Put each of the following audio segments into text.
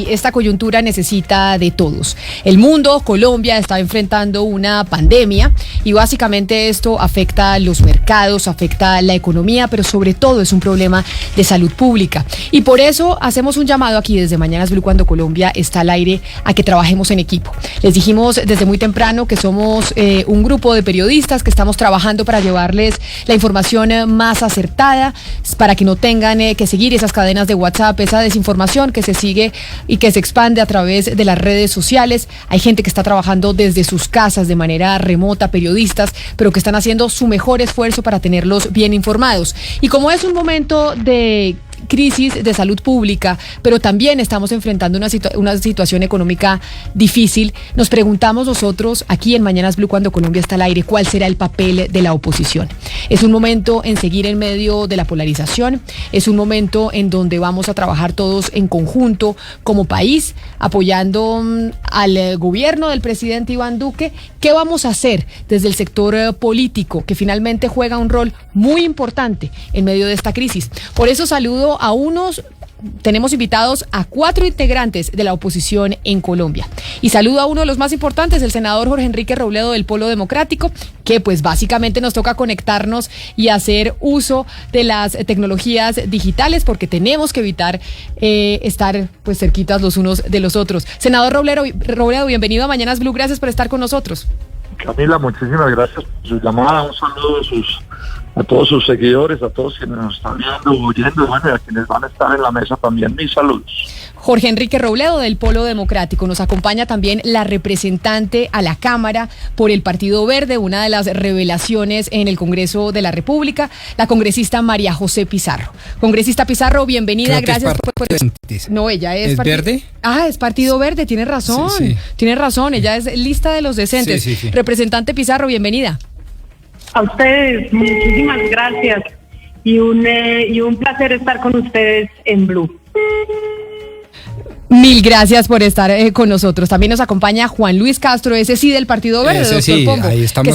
sí, esta coyuntura necesita de todos. El mundo, Colombia, está enfrentando una pandemia y básicamente esto afecta los mercados, afecta la economía, pero sobre todo es un problema de salud pública. Y por eso hacemos un llamado aquí desde Mañanas Blue cuando Colombia está al aire a que trabajemos en equipo. Les dijimos desde muy temprano que somos un grupo de periodistas que estamos trabajando para llevarles la información más acertada, para que no tengan que seguir esas cadenas de WhatsApp, esa desinformación que se sigue y que se expande a través de las redes sociales. Hay gente que está trabajando desde sus casas de manera remota, periodistas, pero que están haciendo su mejor esfuerzo para tenerlos bien informados. Y como es un momento de crisis de salud pública, pero también estamos enfrentando una situación económica difícil, nos preguntamos nosotros aquí en Mañanas Blue cuando Colombia está al aire, ¿cuál será el papel de la oposición? Es un momento en seguir en medio de la polarización, es un momento en donde vamos a trabajar todos en conjunto como país, apoyando al gobierno del presidente Iván Duque. ¿Qué vamos a hacer desde el sector político, que finalmente juega un rol muy importante en medio de esta crisis? Por eso saludo tenemos invitados a 4 integrantes de la oposición en Colombia. Y saludo a uno de los más importantes, el senador Jorge Enrique Robledo del Polo Democrático, que pues básicamente nos toca conectarnos y hacer uso de las tecnologías digitales porque tenemos que evitar estar pues cerquitas los unos de los otros. Senador Robledo, bienvenido a Mañanas Blue, gracias por estar con nosotros. Camila, muchísimas gracias por su llamada, un saludo a todos sus seguidores, a todos quienes nos están viendo, oyendo, bueno, y a quienes van a estar en la mesa también, mis saludos. Jorge Enrique Robledo del Polo Democrático, nos acompaña también la representante a la Cámara por el Partido Verde, una de las revelaciones en el Congreso de la República, la congresista María José Pizarro. Congresista Pizarro, bienvenida, gracias por... No, ella es verde. Es Partido Verde, tiene razón, sí. Tiene razón, ella es lista de los decentes. Sí. Representante Pizarro, bienvenida. A ustedes, muchísimas gracias y un placer estar con ustedes en Blue. Mil gracias por estar con nosotros. También nos acompaña Juan Luis Castro, ese sí del Partido Verde, ese doctor sí, Pombo, ahí estamos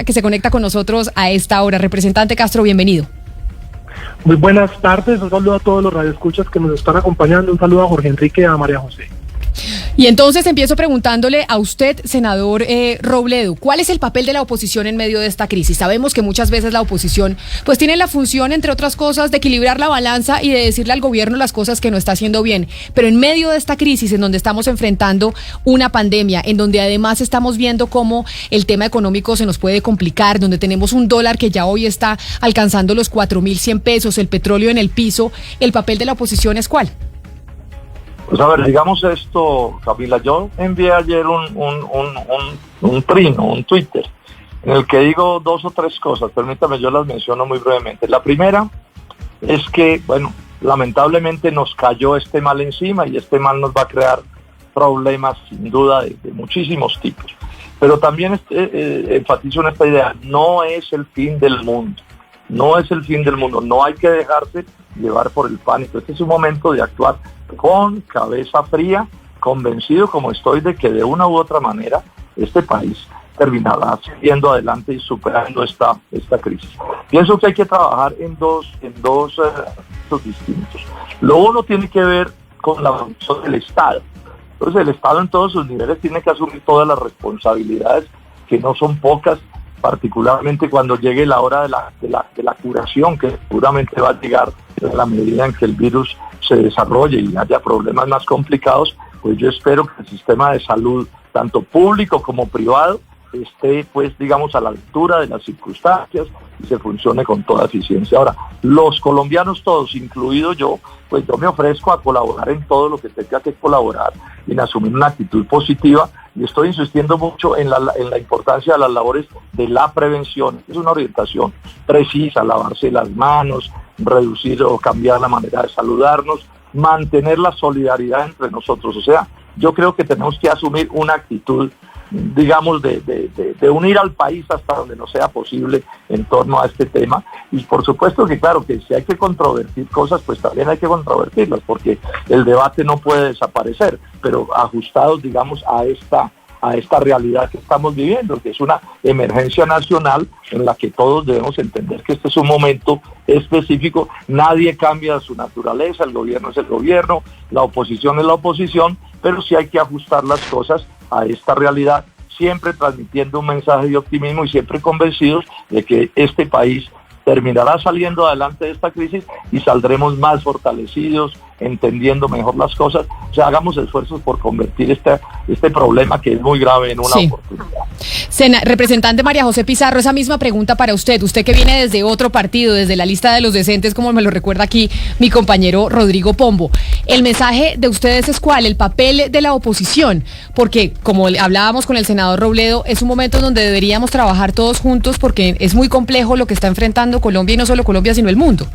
que se conecta con nosotros a esta hora. Representante Castro, bienvenido. Muy buenas tardes, un saludo a todos los radioescuchas que nos están acompañando, un saludo a Jorge Enrique y a María José. Y entonces empiezo preguntándole a usted, senador Robledo, ¿cuál es el papel de la oposición en medio de esta crisis? Sabemos que muchas veces la oposición pues tiene la función, entre otras cosas, de equilibrar la balanza y de decirle al gobierno las cosas que no está haciendo bien. Pero en medio de esta crisis, en donde estamos enfrentando una pandemia, en donde además estamos viendo cómo el tema económico se nos puede complicar, donde tenemos un dólar que ya hoy está alcanzando los 4.100 pesos, el petróleo en el piso, ¿el papel de la oposición es cuál? Pues a ver, digamos esto, Camila, yo envié ayer un Twitter, en el que digo 2 o 3 cosas, permítame, yo las menciono muy brevemente. La primera es que, bueno, lamentablemente nos cayó este mal encima y este mal nos va a crear problemas sin duda de muchísimos tipos. Pero también enfatizo en esta idea, no es el fin del mundo, no es el fin del mundo, no hay que dejarse llevar por el pánico. Este es un momento de actuar con cabeza fría, convencido como estoy de que de una u otra manera este país terminará siguiendo adelante y superando esta crisis. Pienso que hay que trabajar en dos aspectos distintos. Lo uno tiene que ver con la función del Estado. Entonces el Estado en todos sus niveles tiene que asumir todas las responsabilidades, que no son pocas, particularmente cuando llegue la hora de la curación, que seguramente va a llegar a la medida en que el virus se desarrolle y haya problemas más complicados. Pues yo espero que el sistema de salud, tanto público como privado, esté, pues, digamos, a la altura de las circunstancias y se funcione con toda eficiencia. Ahora, los colombianos todos, incluido yo, pues yo me ofrezco a colaborar en todo lo que tenga que colaborar, en asumir una actitud positiva, y estoy insistiendo mucho en la importancia de las labores de la prevención. Es una orientación precisa, lavarse las manos, reducir o cambiar la manera de saludarnos, mantener la solidaridad entre nosotros. O sea, yo creo que tenemos que asumir una actitud, digamos, de unir al país hasta donde no sea posible en torno a este tema. Y por supuesto que, claro, que si hay que controvertir cosas, pues también hay que controvertirlas, porque el debate no puede desaparecer, pero ajustados, digamos, a a esta realidad que estamos viviendo, que es una emergencia nacional en la que todos debemos entender que este es un momento específico. Nadie cambia su naturaleza, el gobierno es el gobierno, la oposición es la oposición, pero sí hay que ajustar las cosas a esta realidad, siempre transmitiendo un mensaje de optimismo y siempre convencidos de que este país terminará saliendo adelante de esta crisis y saldremos más fortalecidos, entendiendo mejor las cosas. O sea, hagamos esfuerzos por convertir este problema, que es muy grave, en una oportunidad. Representante María José Pizarro, esa misma pregunta para usted que viene desde otro partido, desde la lista de los decentes, como me lo recuerda aquí mi compañero Rodrigo Pombo. ¿El mensaje de ustedes es cuál? ¿El papel de la oposición? Porque, como hablábamos con el senador Robledo, es un momento donde deberíamos trabajar todos juntos, porque es muy complejo lo que está enfrentando Colombia, y no solo Colombia, sino el mundo.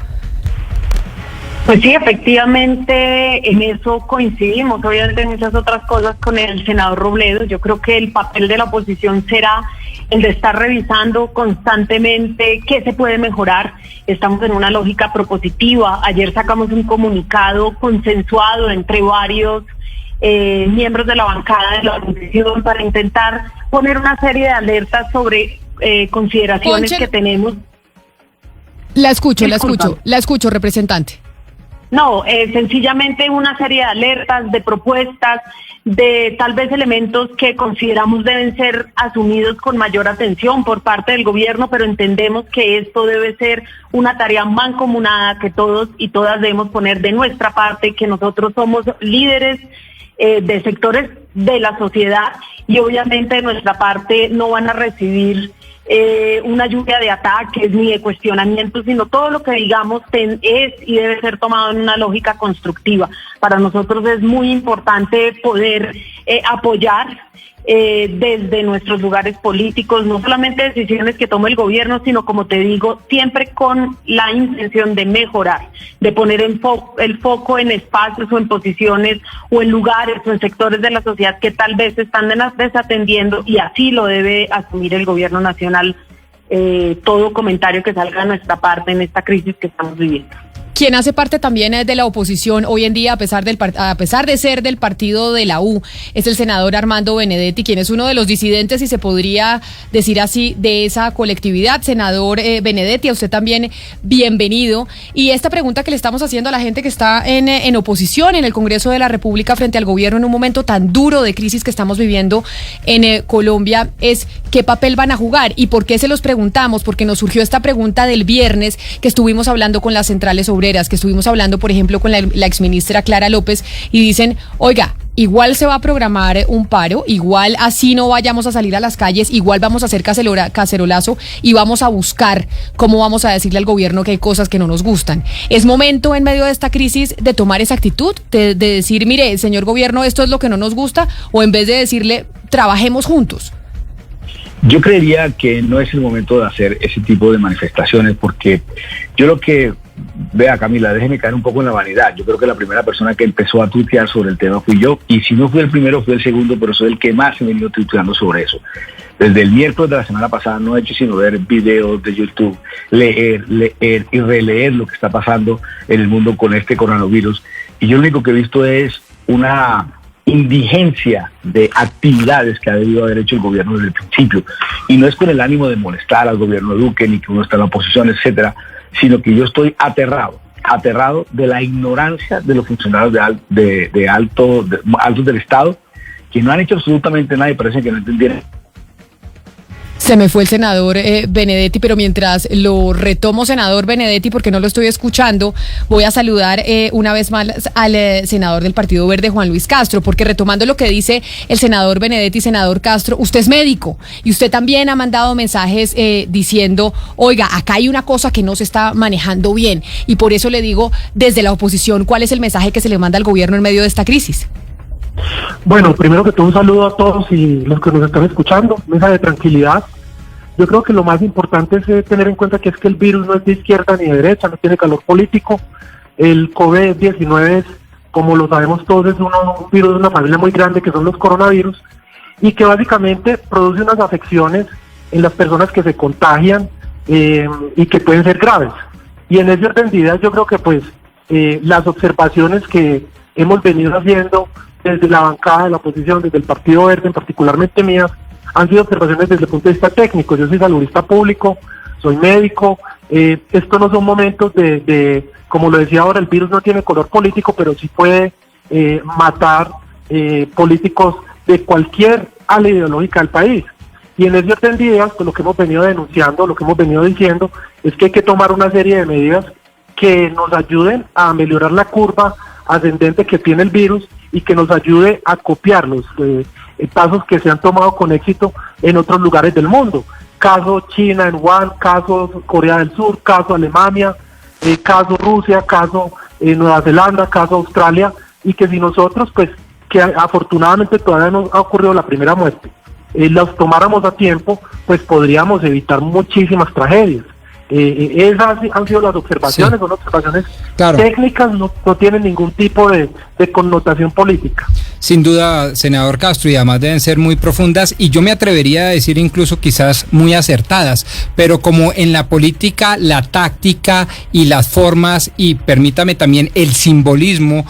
Pues sí, efectivamente en eso coincidimos, obviamente en muchas otras cosas con el senador Robledo. Yo creo que el papel de la oposición será el de estar revisando constantemente qué se puede mejorar. Estamos en una lógica propositiva. Ayer sacamos un comunicado consensuado entre varios miembros de la bancada de la oposición para intentar poner una serie de alertas sobre consideraciones que tenemos. La escucho, representante. No, sencillamente una serie de alertas, de propuestas, de tal vez elementos que consideramos deben ser asumidos con mayor atención por parte del gobierno, pero entendemos que esto debe ser una tarea mancomunada que todos y todas debemos poner de nuestra parte, que nosotros somos líderes de sectores de la sociedad y obviamente de nuestra parte no van a recibir una lluvia de ataques ni de cuestionamientos, sino todo lo que digamos es y debe ser tomado en una lógica constructiva. Para nosotros es muy importante poder apoyar desde nuestros lugares políticos, no solamente decisiones que tome el gobierno, sino, como te digo, siempre con la intención de mejorar, de poner el foco en espacios o en posiciones o en lugares o en sectores de la sociedad que tal vez están desatendiendo, y así lo debe asumir el gobierno nacional, todo comentario que salga de nuestra parte en esta crisis que estamos viviendo. Quien hace parte también de la oposición hoy en día, a pesar de ser del partido de la U, es el senador Armando Benedetti, quien es uno de los disidentes, si se podría decir así, de esa colectividad. Senador Benedetti, a usted también bienvenido. Y esta pregunta que le estamos haciendo a la gente que está en oposición en el Congreso de la República frente al gobierno en un momento tan duro de crisis que estamos viviendo en Colombia es: ¿qué papel van a jugar? ¿Y por qué se los preguntamos? Porque nos surgió esta pregunta del viernes, que estuvimos hablando con las centrales obreras, que estuvimos hablando, por ejemplo, con la exministra Clara López, y dicen: oiga, igual se va a programar un paro, igual así no vayamos a salir a las calles, igual vamos a hacer cacerolazo y vamos a buscar cómo vamos a decirle al gobierno que hay cosas que no nos gustan. ¿Es momento, en medio de esta crisis, de tomar esa actitud, de decir: mire, señor gobierno, esto es lo que no nos gusta, o en vez de decirle, trabajemos juntos? Yo creería que no es el momento de hacer ese tipo de manifestaciones, porque yo lo que... Vea, Camila, déjeme caer un poco en la vanidad. Yo creo que la primera persona que empezó a tuitear sobre el tema fui yo, y si no fui el primero, fui el segundo, pero soy el que más he venido tuiteando sobre eso. Desde el miércoles de la semana pasada no he hecho sino ver videos de YouTube, leer y releer lo que está pasando en el mundo con este coronavirus, y yo lo único que he visto es una indigencia de actividades que ha debido haber hecho el gobierno desde el principio, y no es con el ánimo de molestar al gobierno de Duque, ni que uno está en la oposición, etcétera, sino que yo estoy aterrado de la ignorancia de los funcionarios altos del Estado, que no han hecho absolutamente nada y parece que no entendieron. Se me fue el senador Benedetti, pero mientras lo retomo, senador Benedetti, porque no lo estoy escuchando, voy a saludar una vez más al senador del Partido Verde, Juan Luis Castro, porque retomando lo que dice el senador Benedetti, senador Castro, usted es médico y usted también ha mandado mensajes diciendo: oiga, acá hay una cosa que no se está manejando bien, y por eso le digo, desde la oposición, ¿cuál es el mensaje que se le manda al gobierno en medio de esta crisis? Bueno, primero que todo, un saludo a todos y los que nos están escuchando, mesa de tranquilidad. Yo creo que lo más importante es tener en cuenta que es que el virus no es de izquierda ni de derecha, no tiene color político. El COVID-19 es, como lo sabemos todos, es un virus de una familia muy grande que son los coronavirus, y que básicamente produce unas afecciones en las personas que se contagian y que pueden ser graves. Y en ese orden de ideas yo creo que las observaciones que hemos venido haciendo desde la bancada de la oposición, desde el Partido Verde, particularmente mías, han sido observaciones desde el punto de vista técnico. Yo soy saludista público, soy médico. Estos no son momentos como lo decía ahora, el virus no tiene color político, pero sí puede matar políticos de cualquier ala ideológica del país. Y en ese orden de ideas, pues lo que hemos venido denunciando, lo que hemos venido diciendo, es que hay que tomar una serie de medidas que nos ayuden a mejorar la curva ascendente que tiene el virus y que nos ayude a copiar los pasos que se han tomado con éxito en otros lugares del mundo. Caso China en Wuhan, caso Corea del Sur, caso Alemania, caso Rusia, caso Nueva Zelanda, caso Australia, y que si nosotros, pues, que afortunadamente todavía no ha ocurrido la primera muerte, los tomáramos a tiempo, pues podríamos evitar muchísimas tragedias. Esas han sido las observaciones, sí. Son observaciones técnicas, no tienen ningún tipo de connotación política. Sin duda, senador Castro, y además deben ser muy profundas, y yo me atrevería a decir incluso quizás muy acertadas, pero como en la política, la táctica y las formas, y permítame también el simbolismo,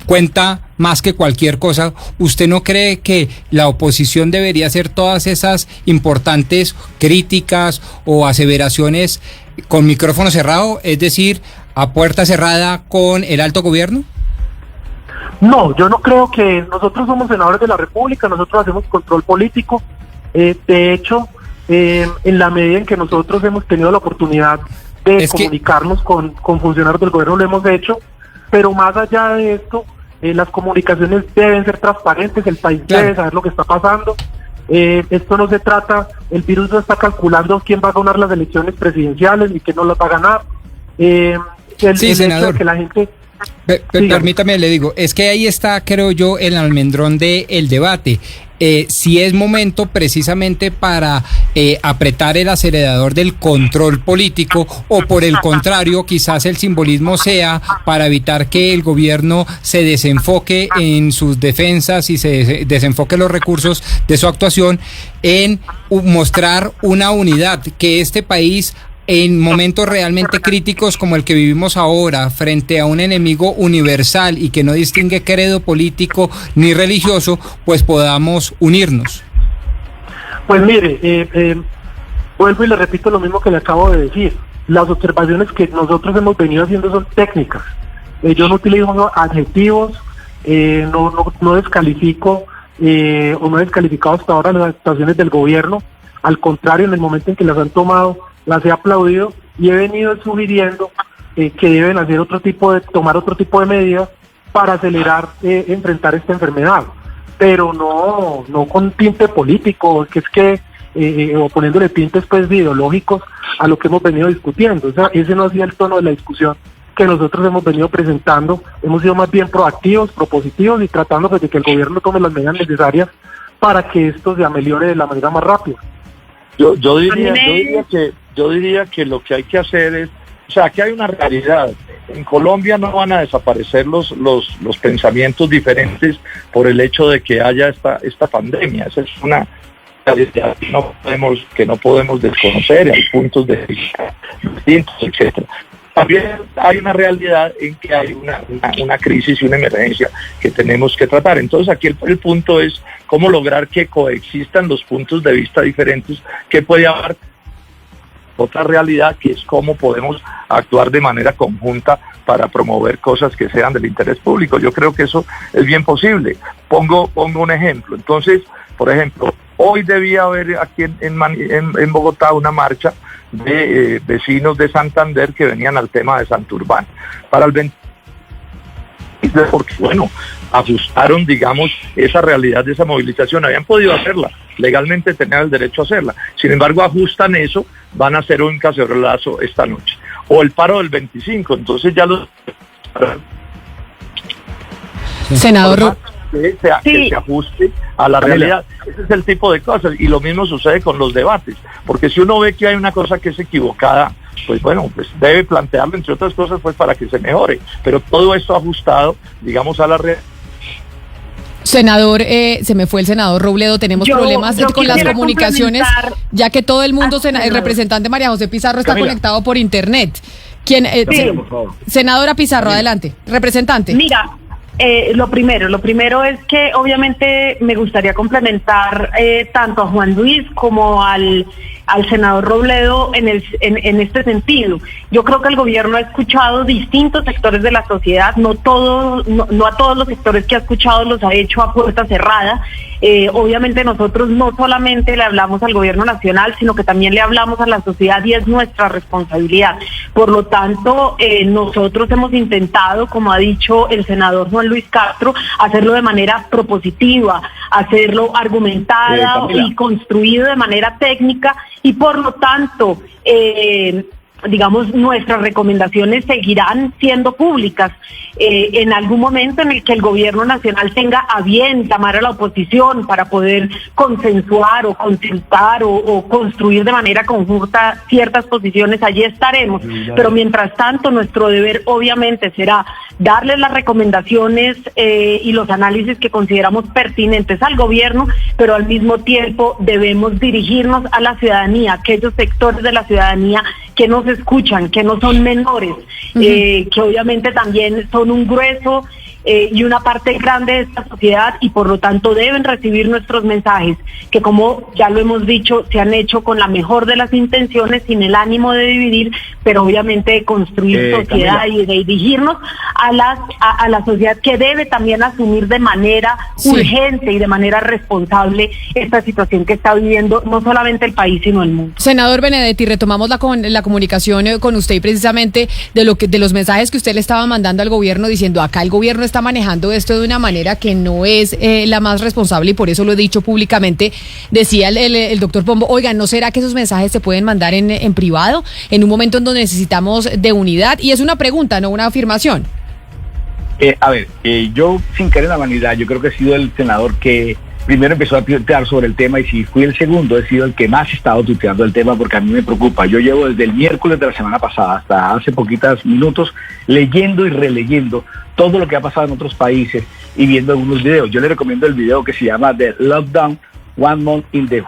cuenta más que cualquier cosa. ¿Usted no cree que la oposición debería hacer todas esas importantes críticas o aseveraciones con micrófono cerrado, es decir, a puerta cerrada con el alto gobierno? No, yo no creo que nosotros somos senadores de la República, nosotros hacemos control político. De hecho, en la medida en que nosotros hemos tenido la oportunidad de comunicarnos con funcionarios del gobierno, lo hemos hecho, pero más allá de esto, las comunicaciones deben ser transparentes, el país debe saber lo que está pasando. Esto no se trata, el virus no está calculando quién va a ganar las elecciones presidenciales ni quién no las va a ganar. Senador, hecho de que la gente... Permítame, le digo, es que ahí está, creo yo, el almendrón del debate. Si es momento precisamente para apretar el acelerador del control político, o por el contrario, quizás el simbolismo sea para evitar que el gobierno se desenfoque en sus defensas y se desenfoque los recursos de su actuación en mostrar una unidad, que este país, en momentos realmente críticos como el que vivimos ahora, frente a un enemigo universal y que no distingue credo político ni religioso, pues podamos unirnos. Pues mire, vuelvo y le repito lo mismo que le acabo de decir. Las observaciones que nosotros hemos venido haciendo son técnicas. Yo no utilizo adjetivos, no descalifico o no he descalificado hasta ahora las actuaciones del gobierno. Al contrario, en el momento en que las han tomado, las he aplaudido y he venido sugiriendo que deben tomar otro tipo de medidas para acelerar, enfrentar esta enfermedad, pero no con tinte político, o poniéndole tintes pues ideológicos a lo que hemos venido discutiendo. O sea, ese no ha sido el tono de la discusión que nosotros hemos venido presentando. Hemos sido más bien proactivos, propositivos y tratando pues, de que el gobierno tome las medidas necesarias para que esto se ameliore de la manera más rápida. Yo diría que lo que hay que hacer es, o sea, que hay una realidad. En Colombia no van a desaparecer los pensamientos diferentes por el hecho de que haya esta pandemia. Esa es una realidad que no podemos desconocer, hay puntos de vista distintos, etcétera. También hay una realidad en que hay una crisis y una emergencia que tenemos que tratar. Entonces aquí el punto es cómo lograr que coexistan los puntos de vista diferentes, que puede haber otra realidad, que es cómo podemos actuar de manera conjunta para promover cosas que sean del interés público. Yo creo que eso es bien posible. Pongo un ejemplo. Entonces, por ejemplo, hoy debía haber aquí en Bogotá una marcha de vecinos de Santander que venían al tema de Santurbán. Para el 20, porque bueno, ajustaron, digamos, esa realidad de esa movilización. Habían podido hacerla, legalmente tenían el derecho a hacerla. Sin embargo, ajustan eso, van a hacer un cacerolazo esta noche. O el paro del 25, entonces ya los... Senador... Que se ajuste a la realidad. Ese es el tipo de cosas, y lo mismo sucede con los debates, porque si uno ve que hay una cosa que es equivocada, pues bueno, pues debe plantearlo, entre otras cosas, pues para que se mejore, pero todo esto ajustado, digamos, a la realidad. Senador, se me fue el senador Robledo, tenemos problemas con las comunicaciones, ya que todo el mundo, el representante María José Pizarro está conectado por internet. Senadora Pizarro, adelante, representante. Mira, Lo primero es que obviamente me gustaría complementar tanto a Juan Luis como al senador Robledo en este sentido. Yo creo que el gobierno ha escuchado distintos sectores de la sociedad, no a todos los sectores que ha escuchado los ha hecho a puerta cerrada. Obviamente nosotros no solamente le hablamos al gobierno nacional, sino que también le hablamos a la sociedad y es nuestra responsabilidad. Por lo tanto, nosotros hemos intentado, como ha dicho el senador Juan Luis Castro, hacerlo de manera propositiva, hacerlo argumentada y construido de manera técnica y por lo tanto, digamos, nuestras recomendaciones seguirán siendo públicas. En algún momento en el que el gobierno nacional tenga a bien llamar a la oposición para poder consensuar o consultar o construir de manera conjunta ciertas posiciones, allí estaremos. Pero mientras tanto, nuestro deber obviamente será darles las recomendaciones y los análisis que consideramos pertinentes al gobierno, pero al mismo tiempo debemos dirigirnos a la ciudadanía, aquellos sectores de la ciudadanía que nos escuchan, que no son menores, que obviamente también son un grueso y una parte grande de esta sociedad y por lo tanto deben recibir nuestros mensajes, que como ya lo hemos dicho, se han hecho con la mejor de las intenciones, sin el ánimo de dividir, pero obviamente de construir sociedad, Camila, y de dirigirnos a la sociedad que debe también asumir de manera urgente y de manera responsable esta situación que está viviendo no solamente el país, sino el mundo. Senador Benedetti, retomamos la comunicación con usted precisamente de los mensajes que usted le estaba mandando al gobierno, diciendo acá el gobierno está manejando esto de una manera que no es la más responsable y por eso lo he dicho públicamente. Decía el doctor Pombo, oigan, ¿no será que esos mensajes se pueden mandar en privado en un momento en donde necesitamos de unidad? Y es una pregunta, no una afirmación. Yo sin caer en la vanidad, yo creo que he sido el senador que primero empezó a tuitear sobre el tema y si fui el segundo, he sido el que más he estado tuiteando el tema porque a mí me preocupa. Yo llevo desde el miércoles de la semana pasada hasta hace poquitos minutos leyendo y releyendo todo lo que ha pasado en otros países y viendo algunos videos. Yo le recomiendo el video que se llama The Lockdown One Month in the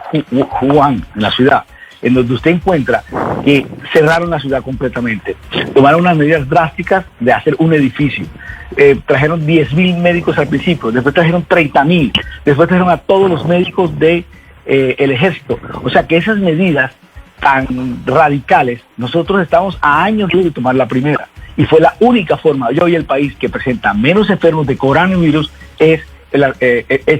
Wuhan, en la ciudad, en donde usted encuentra que cerraron la ciudad completamente, tomaron unas medidas drásticas de hacer un edificio, trajeron 10.000 médicos al principio, después trajeron 30.000, después trajeron a todos los médicos de el ejército. O sea que esas medidas tan radicales, nosotros estamos a años luz de tomar la primera y fue la única forma. Hoy el país que presenta menos enfermos de coronavirus es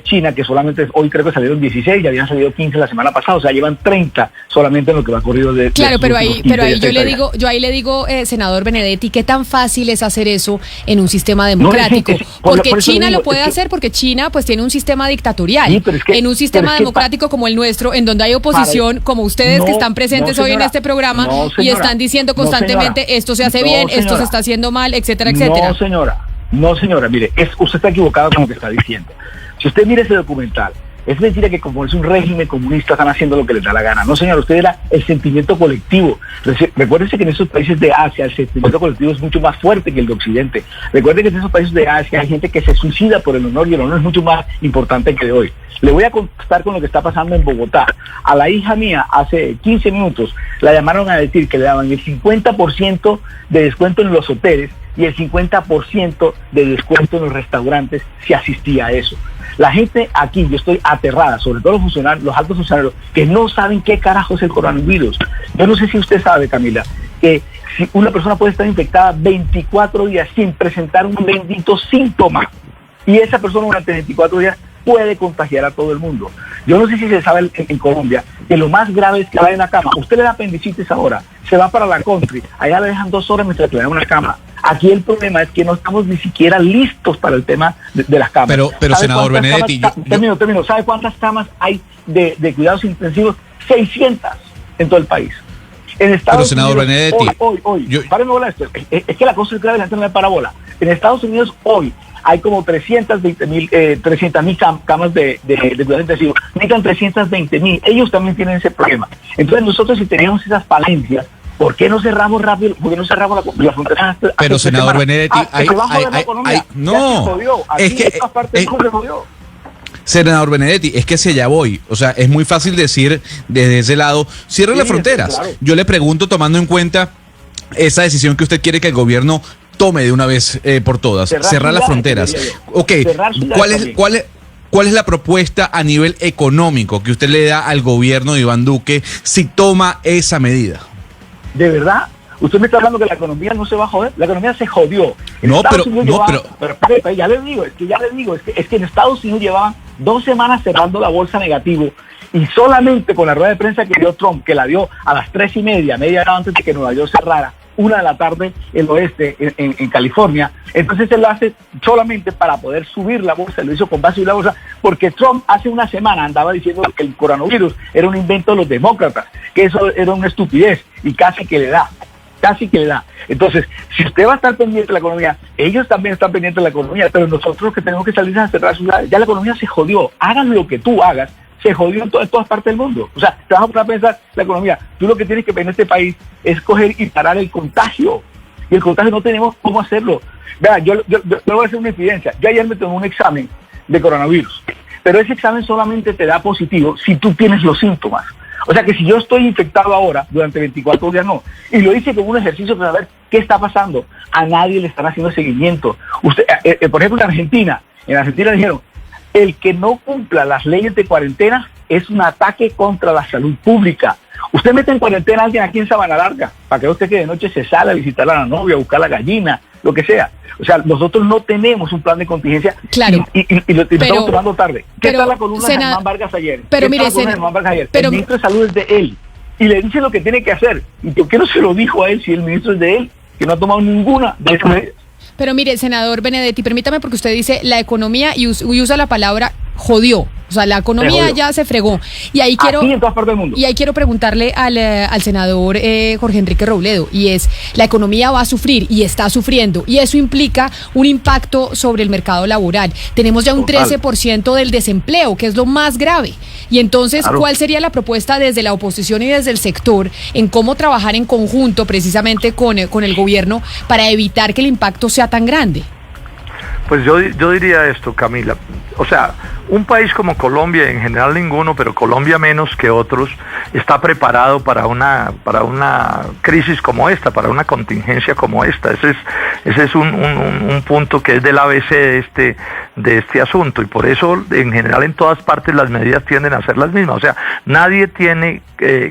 China, que solamente hoy creo que salieron 16, ya habían salido 15 la semana pasada, o sea, llevan 30 solamente en lo que va corrido de... Claro, pero ahí yo le digo, senador Benedetti, ¿qué tan fácil es hacer eso en un sistema democrático? Porque China lo puede hacer, porque China pues tiene un sistema dictatorial. Sí, en un sistema democrático como el nuestro, en donde hay oposición, como ustedes que están presentes hoy en este programa y están diciendo constantemente esto se hace bien, esto se está haciendo mal, etcétera, etcétera. No, señora, mire, usted está equivocado con lo que está diciendo. Si usted mira ese documental, es mentira que como es un régimen comunista están haciendo lo que les da la gana. No, señora, usted era el sentimiento colectivo. Recuérdese que en esos países de Asia el sentimiento colectivo es mucho más fuerte que el de Occidente. Recuerde que en esos países de Asia hay gente que se suicida por el honor y el honor es mucho más importante que de hoy. Le voy a contestar con lo que está pasando en Bogotá. A la hija mía hace 15 minutos la llamaron a decir que le daban el 50% de descuento en los hoteles y el 50% de descuento en los restaurantes si asistía a eso. La gente aquí, yo estoy aterrada, sobre todo los funcionarios, los altos funcionarios, que no saben qué carajo es el coronavirus. Yo no sé si usted sabe, Camila, que si una persona puede estar infectada 24 días sin presentar un bendito síntoma, y esa persona durante 24 días puede contagiar a todo el mundo. Yo no sé si se sabe en Colombia que lo más grave es que va en la cama. Usted le da apendicitis ahora, se va para la country, allá le dejan 2 horas mientras le dan una cama. Aquí el problema es que no estamos ni siquiera listos para el tema de las camas. Pero senador Benedetti... Termino. ¿Sabe cuántas camas hay de cuidados intensivos? 600 en todo el país. En Estados Unidos, Benedetti, párenme bola esto. Es que la cosa es grave, la gente no le para bola. En Estados Unidos hoy hay como 300.000 camas de cuidados intensivos. Necesitan 320.000. Ellos también tienen ese problema. Entonces nosotros, si teníamos esas falencias, ¿por qué no cerramos rápido? ¿Por qué no cerramos la frontera? Pero senador Benedetti, senador Benedetti, es que hacia allá voy. O sea, es muy fácil decir desde ese lado, cierren las fronteras. Claro. Yo le pregunto, tomando en cuenta esa decisión que usted quiere que el gobierno tome de una vez por todas, cerrar las fronteras. Ok, ¿cuál es la propuesta a nivel económico que usted le da al gobierno de Iván Duque si toma esa medida? ¿De verdad? Usted me está hablando que la economía no se va a joder. La economía se jodió. Pero ya le digo, es que en Estados Unidos llevaban 2 semanas cerrando la bolsa negativo, y solamente con la rueda de prensa que dio Trump, que la dio a las 3:30, media hora antes de que Nueva York cerrara, 1 de la tarde el oeste en California. Entonces él lo hace solamente para poder subir la bolsa, lo hizo con base en la bolsa, porque Trump hace una semana andaba diciendo que el coronavirus era un invento de los demócratas, que eso era una estupidez, y casi que le da. Entonces, si usted va a estar pendiente de la economía, ellos también están pendientes de la economía, pero nosotros que tenemos que salir a cerrar ciudades, ya la economía se jodió. Hagan lo que tú hagas, se jodió en todas partes del mundo. O sea, te vas a poner a pensar la economía. Tú lo que tienes que ver en este país es coger y parar el contagio. Y el contagio no tenemos cómo hacerlo. Vean, yo voy a hacer una evidencia. Yo ayer me tomé un examen de coronavirus, pero ese examen solamente te da positivo si tú tienes los síntomas. O sea que si yo estoy infectado ahora, durante 24 días no. Y lo hice con un ejercicio para saber qué está pasando. A nadie le están haciendo seguimiento. Usted, por ejemplo, en Argentina dijeron, el que no cumpla las leyes de cuarentena es un ataque contra la salud pública. Usted mete en cuarentena a alguien aquí en Sabana Larga, para que usted que de noche se sale a visitar a la novia, a buscar la gallina, lo que sea. O sea, nosotros no tenemos un plan de contingencia, claro, y lo estamos tomando tarde. ¿Qué tal la columna de Germán Vargas ayer? Pero mire, el ministro de Salud es de él, y le dice lo que tiene que hacer. ¿Y por qué no se lo dijo a él si el ministro es de él, que no ha tomado ninguna de esas medidas? Pero mire, senador Benedetti, permítame, porque usted dice la economía y usa la palabra jodió. O sea, la economía ya se fregó. Y ahí quiero, en todas partes del mundo. Y ahí quiero preguntarle al senador Jorge Enrique Robledo, y es, la economía va a sufrir y está sufriendo, y eso implica un impacto sobre el mercado laboral. Tenemos ya un 13% del desempleo, que es lo más grave. Y entonces, ¿cuál sería la propuesta desde la oposición y desde el sector en cómo trabajar en conjunto precisamente con el gobierno para evitar que el impacto sea tan grande? Pues yo diría esto, Camila. O sea, un país como Colombia, en general ninguno, pero Colombia menos que otros, está preparado para una crisis como esta, para una contingencia como esta. Ese es un punto que es del ABC de este asunto, y por eso en general en todas partes las medidas tienden a ser las mismas. O sea, nadie tiene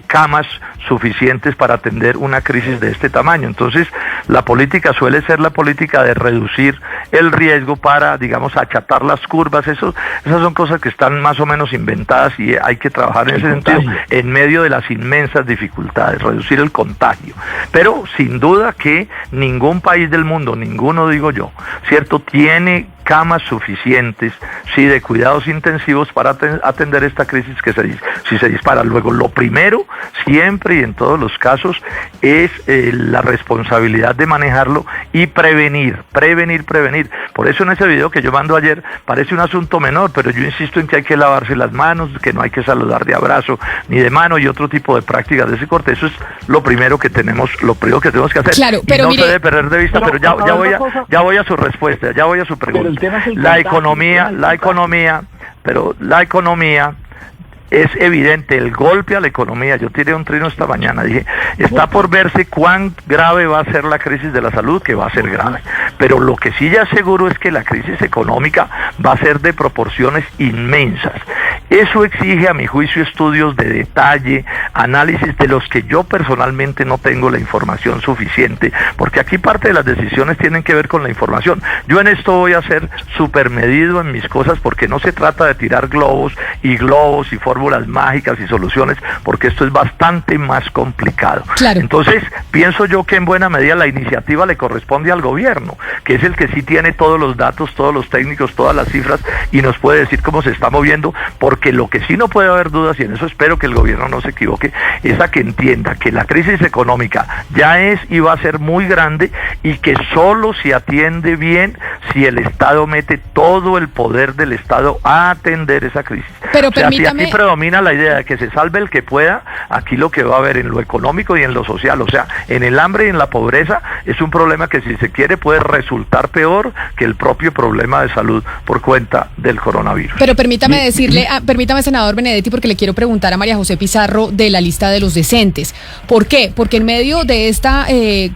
camas suficientes para atender una crisis de este tamaño. Entonces, la política suele ser la política de reducir el riesgo para, digamos, achatar las curvas. Esas son cosas que están más o menos inventadas, y hay que trabajar en ese sentido en medio de las inmensas dificultades, reducir el contagio. Pero sin duda que ningún país del mundo, ninguno digo yo, ¿cierto?, tiene camas suficientes, sí, de cuidados intensivos para atender esta crisis que si se dispara. Luego, lo primero, siempre y en todos los casos, es la responsabilidad de manejarlo y prevenir. Por eso en ese video que yo mando ayer parece un asunto menor, pero yo insisto en que hay que lavarse las manos, que no hay que saludar de abrazo ni de mano y otro tipo de prácticas de ese corte. Eso es lo primero que tenemos que hacer. Claro, pero no se debe perder de vista, pero ya voy a su respuesta, ya voy a su pregunta. La economía, es evidente el golpe a la economía. Yo tiré un trino esta mañana, dije, está por verse cuán grave va a ser la crisis de la salud, que va a ser grave, pero lo que sí ya seguro es que la crisis económica va a ser de proporciones inmensas. Eso exige, a mi juicio, estudios de detalle, análisis de los que yo personalmente no tengo la información suficiente, porque aquí parte de las decisiones tienen que ver con la información. Yo en esto voy a ser súper medido en mis cosas, porque no se trata de tirar globos y fórmulas mágicas y soluciones, porque esto es bastante más complicado. Claro. Entonces, pienso yo que en buena medida la iniciativa le corresponde al gobierno, que es el que sí tiene todos los datos, todos los técnicos, todas las cifras, y nos puede decir cómo se está moviendo, porque lo que sí no puede haber dudas, y en eso espero que el gobierno no se equivoque, es a que entienda que la crisis económica ya es y va a ser muy grande, y que solo se atiende bien si el Estado mete todo el poder del Estado a atender esa crisis. Pero o sea, permítame... si aquí predomina la idea de que se salve el que pueda, aquí lo que va a haber en lo económico y en lo social, o sea, en el hambre y en la pobreza, es un problema que, si se quiere, puede resultar peor que el propio problema de salud por cuenta del coronavirus. Pero permítame decirle, permítame, senador Benedetti, porque le quiero preguntar a María José Pizarro de la lista de los decentes. ¿Por qué? Porque en medio de esta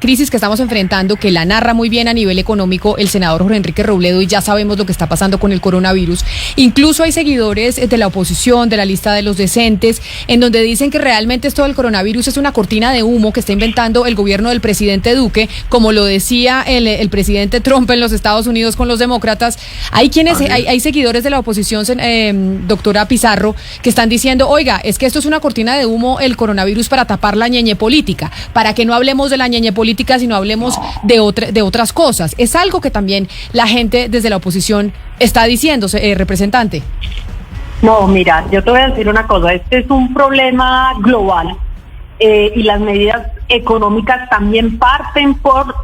crisis que estamos enfrentando, que la narra muy bien a nivel económico el senador Jorge Enrique Robledo, y ya sabemos lo que está pasando con el coronavirus, incluso hay seguidores de la oposición, de la lista de los decentes, en donde dicen que realmente esto del coronavirus es una cortina de humo que está inventando el gobierno del presidente Duque, como lo decía el presidente Trump en los Estados Unidos con los demócratas. Hay seguidores de la oposición, doctora Pizarro, que están diciendo, oiga, es que esto es una cortina de humo el coronavirus para tapar la ñeñe política, para que no hablemos de la ñeñe política, sino hablemos de otras cosas. Es algo que también la gente desde la oposición está diciendo, representante. No, mira, yo te voy a decir una cosa, este es un problema global y las medidas económicas también parten por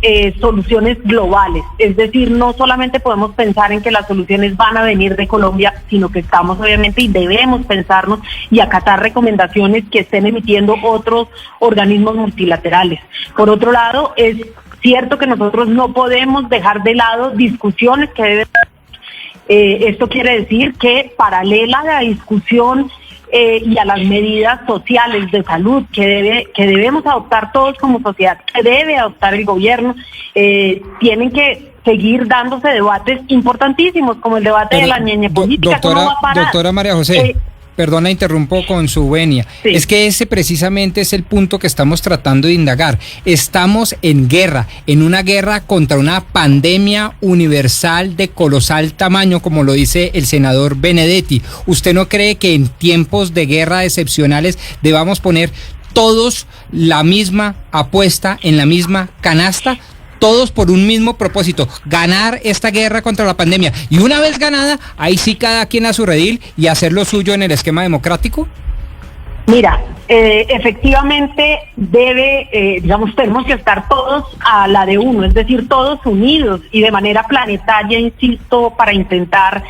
soluciones globales, es decir, no solamente podemos pensar en que las soluciones van a venir de Colombia, sino que estamos obviamente y debemos pensarnos y acatar recomendaciones que estén emitiendo otros organismos multilaterales. Por otro lado, es cierto que nosotros no podemos dejar de lado discusiones que deben. Esto quiere decir que paralela a la discusión y a las medidas sociales de salud que debemos adoptar todos como sociedad, que debe adoptar el gobierno, tienen que seguir dándose debates importantísimos, como el debate de la ñeñe política. Doctora María José, perdona, interrumpo con su venia. Sí. Es que ese precisamente es el punto que estamos tratando de indagar. Estamos en guerra, en una guerra contra una pandemia universal de colosal tamaño, como lo dice el senador Benedetti. ¿Usted no cree que en tiempos de guerra excepcionales debamos poner todos la misma apuesta en la misma canasta? Todos por un mismo propósito, ganar esta guerra contra la pandemia. Y una vez ganada, ahí sí cada quien a su redil y hacer lo suyo en el esquema democrático. Mira, efectivamente tenemos que estar todos a la de uno, es decir, todos unidos y de manera planetaria, insisto, para intentar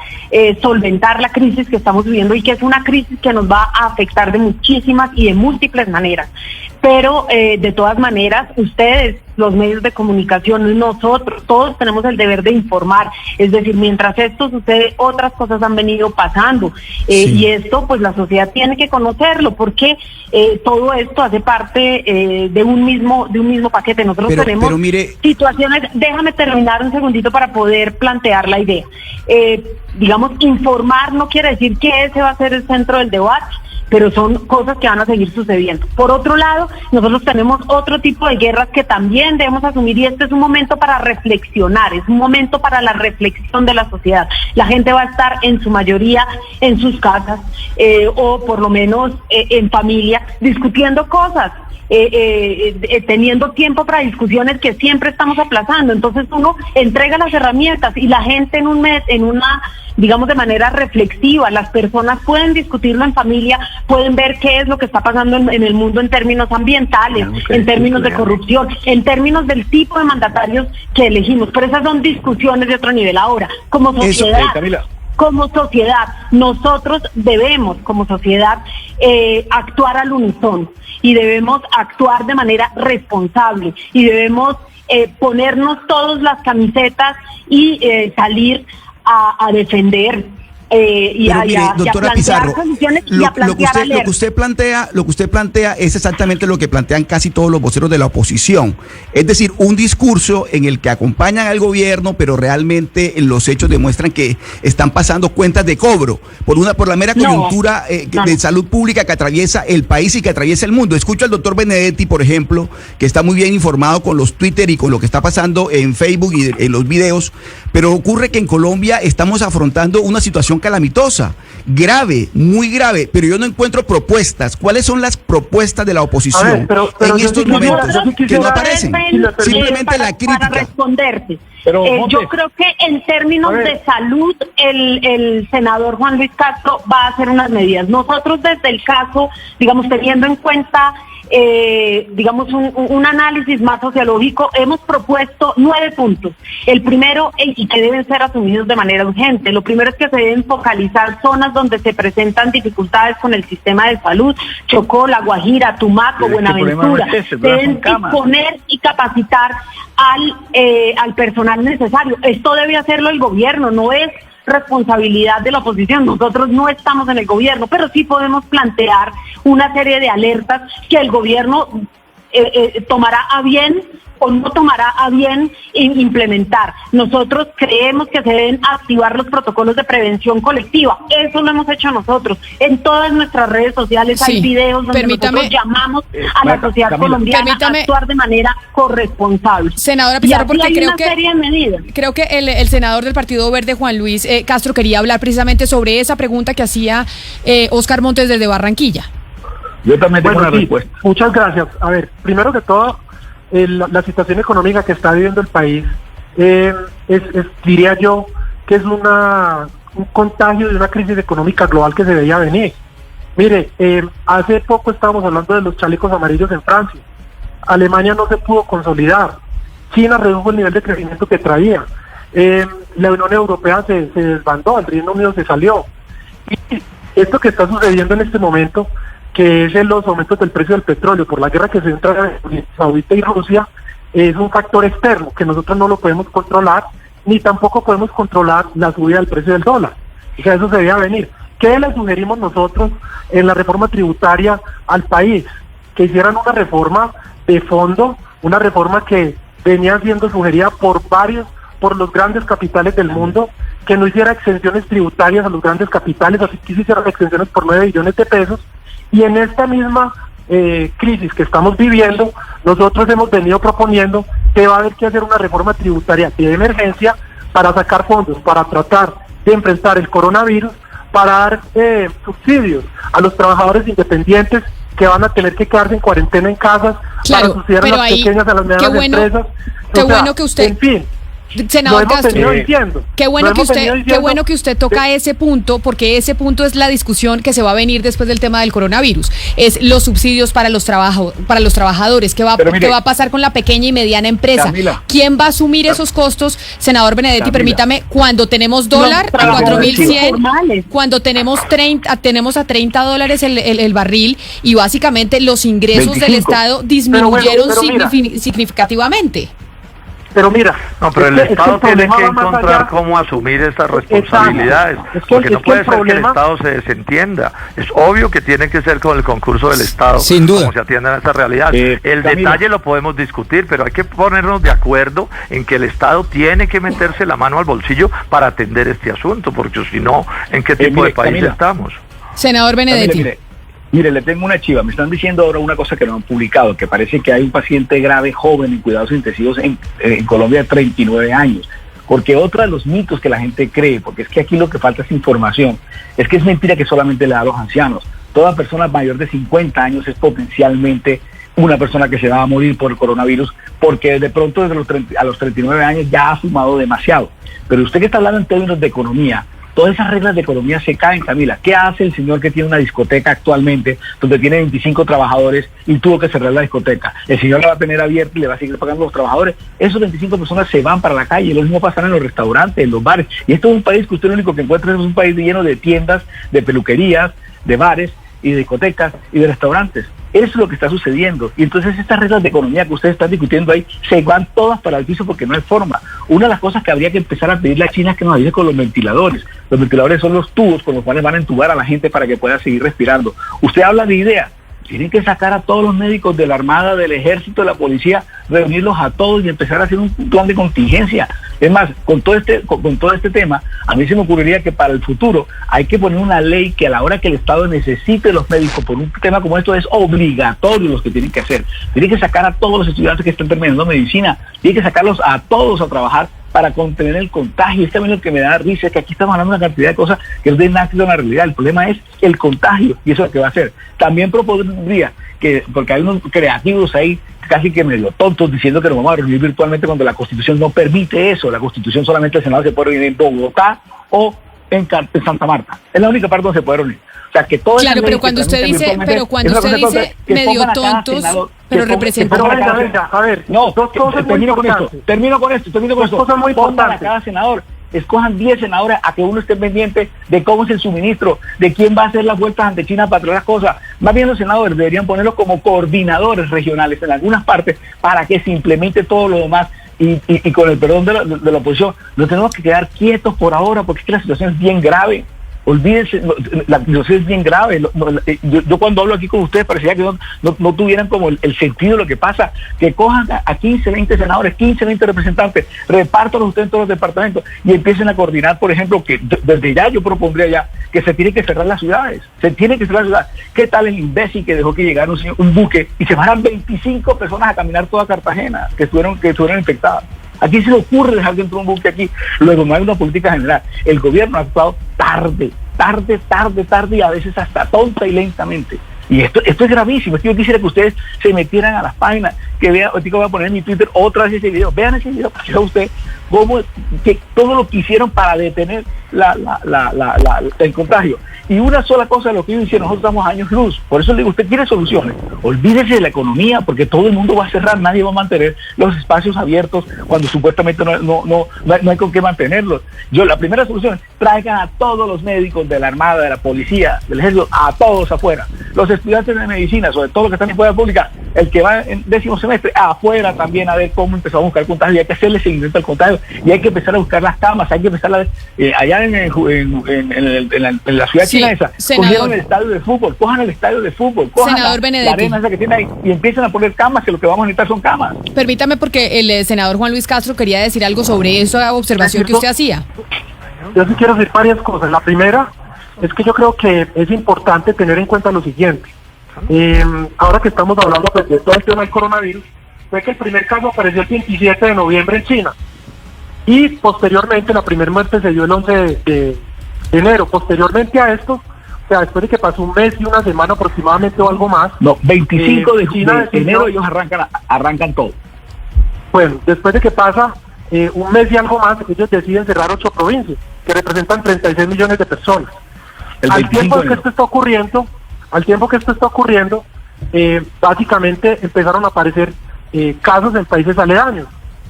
solventar la crisis que estamos viviendo y que es una crisis que nos va a afectar de muchísimas y de múltiples maneras. Pero de todas maneras, ustedes, los medios de comunicación, nosotros, todos tenemos el deber de informar. Es decir, mientras esto sucede, otras cosas han venido pasando. Sí. Y esto, pues la sociedad tiene que conocerlo, porque todo esto hace parte de un mismo paquete. Nosotros tenemos situaciones. Déjame terminar un segundito para poder plantear la idea. Informar no quiere decir que ese va a ser el centro del debate, pero son cosas que van a seguir sucediendo. Por otro lado, nosotros tenemos otro tipo de guerras que también debemos asumir, y este es un momento para reflexionar, es un momento para la reflexión de la sociedad. La gente va a estar en su mayoría en sus casas o por lo menos en familia discutiendo cosas. Teniendo tiempo para discusiones que siempre estamos aplazando. Entonces uno entrega las herramientas y la gente de manera reflexiva, las personas pueden discutirlo en familia, pueden ver qué es lo que está pasando en el mundo en términos ambientales, en términos de corrupción, en términos del tipo de mandatarios que elegimos. Pero esas son discusiones de otro nivel. Ahora, como sociedad... Como sociedad, nosotros debemos, como sociedad, actuar al unísono y debemos actuar de manera responsable y debemos ponernos todos las camisetas y salir a defender doctora Pizarro, lo que usted plantea es exactamente lo que plantean casi todos los voceros de la oposición, es decir, un discurso en el que acompañan al gobierno, pero realmente los hechos demuestran que están pasando cuentas de cobro por la mera coyuntura de salud pública que atraviesa el país y que atraviesa el mundo. Escucho al doctor Benedetti, por ejemplo, que está muy bien informado con los Twitter y con lo que está pasando en Facebook y en los videos, pero ocurre que en Colombia estamos afrontando una situación calamitosa, grave, muy grave, pero yo no encuentro propuestas. ¿Cuáles son las propuestas de la oposición pero en estos momentos que no aparecen? Simplemente la crítica. Para responderte. Yo creo que en términos de salud, el senador Juan Luis Castro va a hacer unas medidas. Nosotros desde el caso, teniendo en cuenta un análisis más sociológico, hemos propuesto 9 puntos. El primero, y que deben ser asumidos de manera urgente, lo primero es que se deben focalizar zonas donde se presentan dificultades con el sistema de salud: Chocó, La Guajira, Tumaco, Buenaventura. Deben disponer y capacitar al personal necesario. Esto debe hacerlo el gobierno, no es responsabilidad de la oposición. Nosotros no estamos en el gobierno, pero sí podemos plantear una serie de alertas que el gobierno tomará a bien o no tomará a bien implementar. Nosotros creemos que se deben activar los protocolos de prevención colectiva. Eso lo hemos hecho nosotros. En todas nuestras redes sociales hay videos donde nosotros llamamos a la sociedad colombiana a actuar de manera corresponsable. Senadora Pizarro, porque creo que el senador del Partido Verde, Juan Luis Castro, quería hablar precisamente sobre esa pregunta que hacía Oscar Montes desde Barranquilla. Yo también tengo una respuesta. Muchas gracias. A ver, primero que todo, la situación económica que está viviendo el país diría yo que es un contagio de una crisis económica global que se veía venir. Mire, hace poco estábamos hablando de los chalecos amarillos en Francia. Alemania no se pudo consolidar. China redujo el nivel de crecimiento que traía. La Unión Europea se desbandó, el Reino Unido se salió. Y esto que está sucediendo en este momento, que es los aumentos del precio del petróleo por la guerra que se entra entre Saudita y Rusia, es un factor externo que nosotros no lo podemos controlar, ni tampoco podemos controlar la subida del precio del dólar. O sea, eso se debía venir. ¿Qué le sugerimos nosotros en la reforma tributaria al país? Que hicieran una reforma de fondo, una reforma que venía siendo sugerida por los grandes capitales del mundo, que no hiciera exenciones tributarias a los grandes capitales, así que hicieran exenciones por 9 billones de pesos. Y en esta misma crisis que estamos viviendo, nosotros hemos venido proponiendo que va a haber que hacer una reforma tributaria de emergencia para sacar fondos, para tratar de enfrentar el coronavirus, para dar subsidios a los trabajadores independientes que van a tener que quedarse en cuarentena en casas, para subsidiar a las pequeñas, a las medianas empresas. Qué bueno que usted... En fin. Senador Castro, qué bueno que usted toca ese punto, porque ese punto es la discusión que se va a venir después del tema del coronavirus. Es los subsidios para los trabajadores. ¿Qué va a pasar con la pequeña y mediana empresa? Camila, ¿quién va a asumir esos costos? Senador Benedetti, Camila, permítame, cuando tenemos dólar a 4.100, cuando tenemos a $30 el barril, y básicamente los ingresos 25 del Estado disminuyeron significativamente. Pero mira, no, pero el Estado tiene que encontrar cómo asumir estas responsabilidades, porque no puede ser que el Estado se desentienda. Es obvio que tiene que ser con el concurso del Estado, sin duda, como se atienden a esta realidad. El detalle lo podemos discutir, pero hay que ponernos de acuerdo en que el Estado tiene que meterse la mano al bolsillo para atender este asunto, porque si no, ¿en qué tipo de país estamos? Senador Benedetti. Mire, le tengo una chiva. Me están diciendo ahora una cosa que no han publicado, que parece que hay un paciente grave joven en cuidados intensivos en Colombia de 39 años. Porque otro de los mitos que la gente cree, porque es que aquí lo que falta es información, es que es mentira que solamente le da a los ancianos. Toda persona mayor de 50 años es potencialmente una persona que se va a morir por el coronavirus, porque de pronto a los 39 años ya ha fumado demasiado. Pero usted que está hablando en términos de economía, todas esas reglas de economía se caen, Camila. ¿Qué hace el señor que tiene una discoteca actualmente donde tiene 25 trabajadores y tuvo que cerrar la discoteca? El señor la va a tener abierta y le va a seguir pagando a los trabajadores. Esos 25 personas se van para la calle. Lo mismo pasa en los restaurantes, en los bares. Y esto es un país que usted lo único que encuentra es un país lleno de tiendas, de peluquerías, de bares y de discotecas y de restaurantes. Eso es lo que está sucediendo. Y entonces estas reglas de economía que ustedes están discutiendo ahí se van todas para el piso porque no hay forma. Una de las cosas que habría que empezar a pedirle a China es que nos ayude con los ventiladores. Los ventiladores son los tubos con los cuales van a entubar a la gente para que pueda seguir respirando. Usted habla de ideas. Tienen que sacar a todos los médicos de la Armada, del Ejército, de la Policía, reunirlos a todos y empezar a hacer un plan de contingencia. Es más, con todo este tema, a mí se me ocurriría que para el futuro hay que poner una ley que a la hora que el Estado necesite los médicos por un tema como esto es obligatorio los que tienen que hacer. Tienen que sacar a todos los estudiantes que están terminando medicina, tienen que sacarlos a todos a trabajar para contener el contagio. Es también lo que me da risa, es que aquí estamos hablando de una cantidad de cosas que no tienen nada que ver con la realidad. El problema es el contagio y eso es lo que va a hacer. También propondría que, porque hay unos creativos ahí casi que medio tontos diciendo que nos vamos a reunir virtualmente cuando la Constitución no permite eso. La Constitución solamente el Senado se puede reunir en Bogotá o en Santa Marta. Es la única parte donde se puede reunir. O sea, que todo claro, pero cuando usted dice medio tontos, pero representa... Pero venga, a ver, no, termino con esto. Dos cosas muy importantes. A cada senador, escojan 10 senadores a que uno esté pendiente de cómo es el suministro, de quién va a hacer las vueltas ante China para traer las cosas. Más bien los senadores deberían ponerlos como coordinadores regionales en algunas partes para que se implemente todo lo demás y con el perdón de la oposición, nos tenemos que quedar quietos por ahora porque es que la situación es bien grave. Olvídense, la situación es bien grave. Yo cuando hablo aquí con ustedes parecía que no tuvieran como el sentido de lo que pasa, que cojan a 15, 20 senadores, 15, 20 representantes, repártanlos ustedes en todos los departamentos y empiecen a coordinar, por ejemplo, que desde ya yo propondría ya que se tiene que cerrar las ciudades, ¿Qué tal el imbécil que dejó que llegara un buque y se fueran 25 personas a caminar toda Cartagena que estuvieron infectadas? ¿A quién se le ocurre dejar dentro de un buque aquí? Luego no hay una política general. El gobierno ha actuado tarde y a veces hasta tonta y lentamente. Y esto es gravísimo. Es que yo quisiera que ustedes se metieran a las páginas, que vean, ahorita voy a poner en mi Twitter otra vez ese video. Vean ese video para que vean ustedes cómo que todo lo que hicieron para detener el contagio. Y una sola cosa de lo que ellos hicieron, nosotros estamos a años luz. Por eso le digo, usted quiere soluciones. Olvídese de la economía, porque todo el mundo va a cerrar, nadie va a mantener los espacios abiertos cuando supuestamente no hay con qué mantenerlos. La primera solución es traigan a todos los médicos de la Armada, de la Policía, del Ejército, a todos afuera. Los estudiantes de medicina, sobre todo los que están en escuela pública, el que va en 10º semestre, afuera también a ver cómo empezamos a buscar contagio, y hay que hacerle seguimiento al contagio, y hay que empezar a buscar las camas, hay que empezar allá en la ciudad china esa, cogieron el estadio de fútbol, cojan el estadio de fútbol, cojan senador la arena esa que tiene ahí, y empiezan a poner camas, que lo que vamos a necesitar son camas. Permítame, porque el senador Juan Luis Castro quería decir algo sobre esa observación que usted hacía. Yo sí quiero decir varias cosas. La primera es que yo creo que es importante tener en cuenta lo siguiente. Ahora que estamos hablando de todo el tema del coronavirus, fue que el primer caso apareció el 27 de noviembre en China y posteriormente la primera muerte se dio el 11 de enero. Posteriormente a esto, o sea, después de que pasó un mes y una semana aproximadamente o algo más, 25 de enero ellos arrancan todo. Bueno, después de que pasa un mes y algo más, ellos deciden cerrar 8 provincias que representan 36 millones de personas. Al tiempo que esto está ocurriendo, básicamente empezaron a aparecer casos en países aledaños,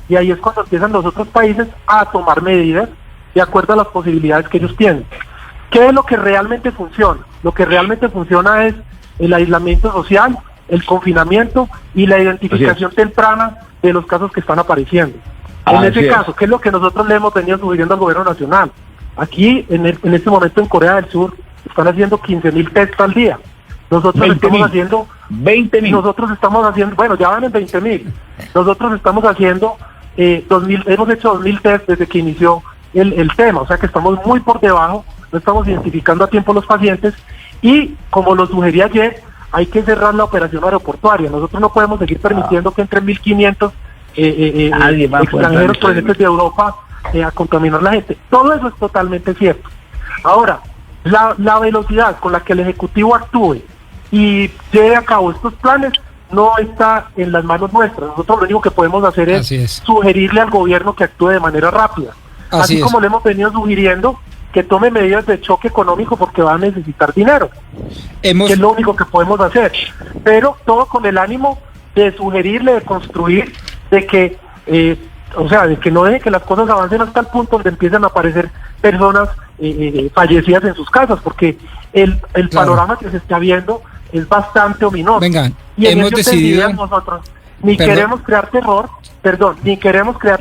y ahí es cuando empiezan los otros países a tomar medidas de acuerdo a las posibilidades que ellos tienen. ¿Qué es lo que realmente funciona? Lo que realmente funciona es el aislamiento social, el confinamiento y la identificación temprana de los casos que están apareciendo. En ese caso, ¿qué es lo que nosotros le hemos venido sugiriendo al gobierno nacional? Aquí, en este momento en Corea del Sur, están haciendo 15.000 tests al día. Nosotros estamos haciendo 20.000. Nosotros estamos haciendo, bueno, ya van en 20.000. Nosotros estamos haciendo 2.000, hemos hecho 2.000 tests desde que inició el tema, o sea que estamos muy por debajo, no estamos identificando a tiempo los pacientes, y como lo sugerí ayer, hay que cerrar la operación aeroportuaria. Nosotros no podemos seguir permitiendo que entren 1.500 extranjeros procedentes de Europa a contaminar la gente. Todo eso es totalmente cierto. Ahora, la velocidad con la que el Ejecutivo actúe y lleve a cabo estos planes no está en las manos nuestras. Nosotros lo único que podemos hacer es sugerirle al gobierno que actúe de manera rápida. Así como le hemos venido sugiriendo que tome medidas de choque económico porque va a necesitar dinero. Que es lo único que podemos hacer. Pero todo con el ánimo de sugerirle, de construir, de que de que no deje que las cosas avancen hasta el punto donde empiezan a aparecer personas fallecidas en sus casas, porque el panorama que se está viendo es bastante ominoso. Vengan, y hemos decidido nosotros queremos crear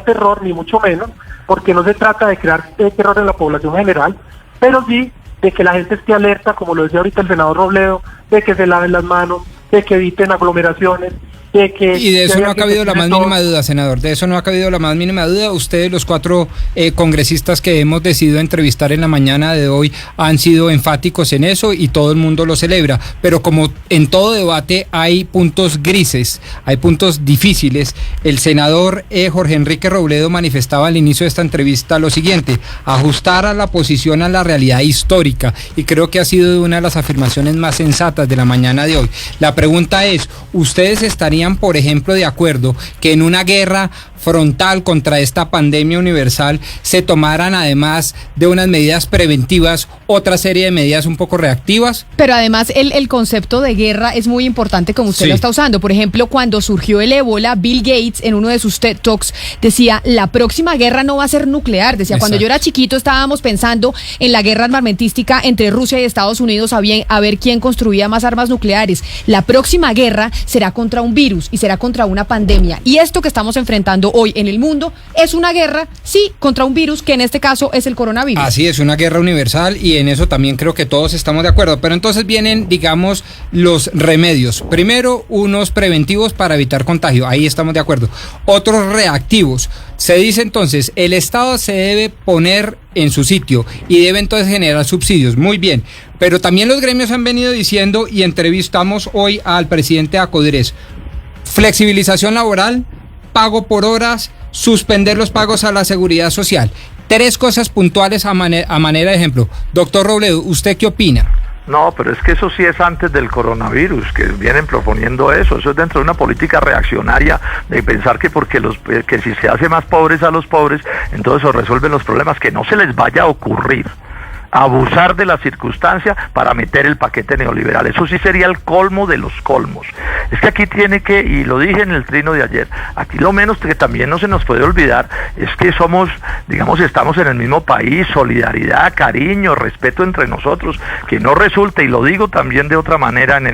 terror, ni mucho menos, porque no se trata de crear terror en la población general, pero sí de que la gente esté alerta, como lo decía ahorita el senador Robledo, de que se laven las manos, de que eviten aglomeraciones. Y de eso no ha cabido la más mínima duda, senador, de eso no ha cabido la más mínima duda. Ustedes, los 4 congresistas que hemos decidido entrevistar en la mañana de hoy, han sido enfáticos en eso y todo el mundo lo celebra, pero como en todo debate hay puntos grises, hay puntos difíciles. El senador Jorge Enrique Robledo manifestaba al inicio de esta entrevista lo siguiente: ajustar a la posición a la realidad histórica, y creo que ha sido una de las afirmaciones más sensatas de la mañana de hoy. La pregunta es, ¿ustedes estarían, por ejemplo, de acuerdo que en una guerra frontal contra esta pandemia universal se tomaran, además de unas medidas preventivas, otra serie de medidas un poco reactivas? Pero además el concepto de guerra es muy importante, como usted lo está usando. Por ejemplo, cuando surgió el ébola, Bill Gates en uno de sus TED Talks decía: la próxima guerra no va a ser nuclear. Decía: exacto. Cuando yo era chiquito estábamos pensando en la guerra armamentística entre Rusia y Estados Unidos, a ver quién construía más armas nucleares. La próxima guerra será contra un virus y será contra una pandemia. Y esto que estamos enfrentando pasando hoy en el mundo es una guerra, sí, contra un virus que en este caso es el coronavirus. Así es, una guerra universal y en eso también creo que todos estamos de acuerdo. Pero entonces vienen, digamos, los remedios. Primero, unos preventivos para evitar contagio, ahí estamos de acuerdo. Otros reactivos. Se dice entonces, el Estado se debe poner en su sitio y debe entonces generar subsidios. Muy bien, pero también los gremios han venido diciendo, y entrevistamos hoy al presidente de Acodres, flexibilización laboral, pago por horas, suspender los pagos a la seguridad social. 3 cosas puntuales a manera de ejemplo. Doctor Robledo, ¿usted qué opina? No, pero es que eso sí es antes del coronavirus, que vienen proponiendo eso es dentro de una política reaccionaria de pensar que porque que si se hace más pobres a los pobres, entonces se resuelven los problemas, que no se les vaya a ocurrir abusar de la circunstancia para meter el paquete neoliberal. Eso sí sería el colmo de los colmos. Es que aquí tiene que, y lo dije en el trino de ayer, aquí lo menos que también no se nos puede olvidar es que somos, digamos, estamos en el mismo país, solidaridad, cariño, respeto entre nosotros, que no resulte, y lo digo también de otra manera en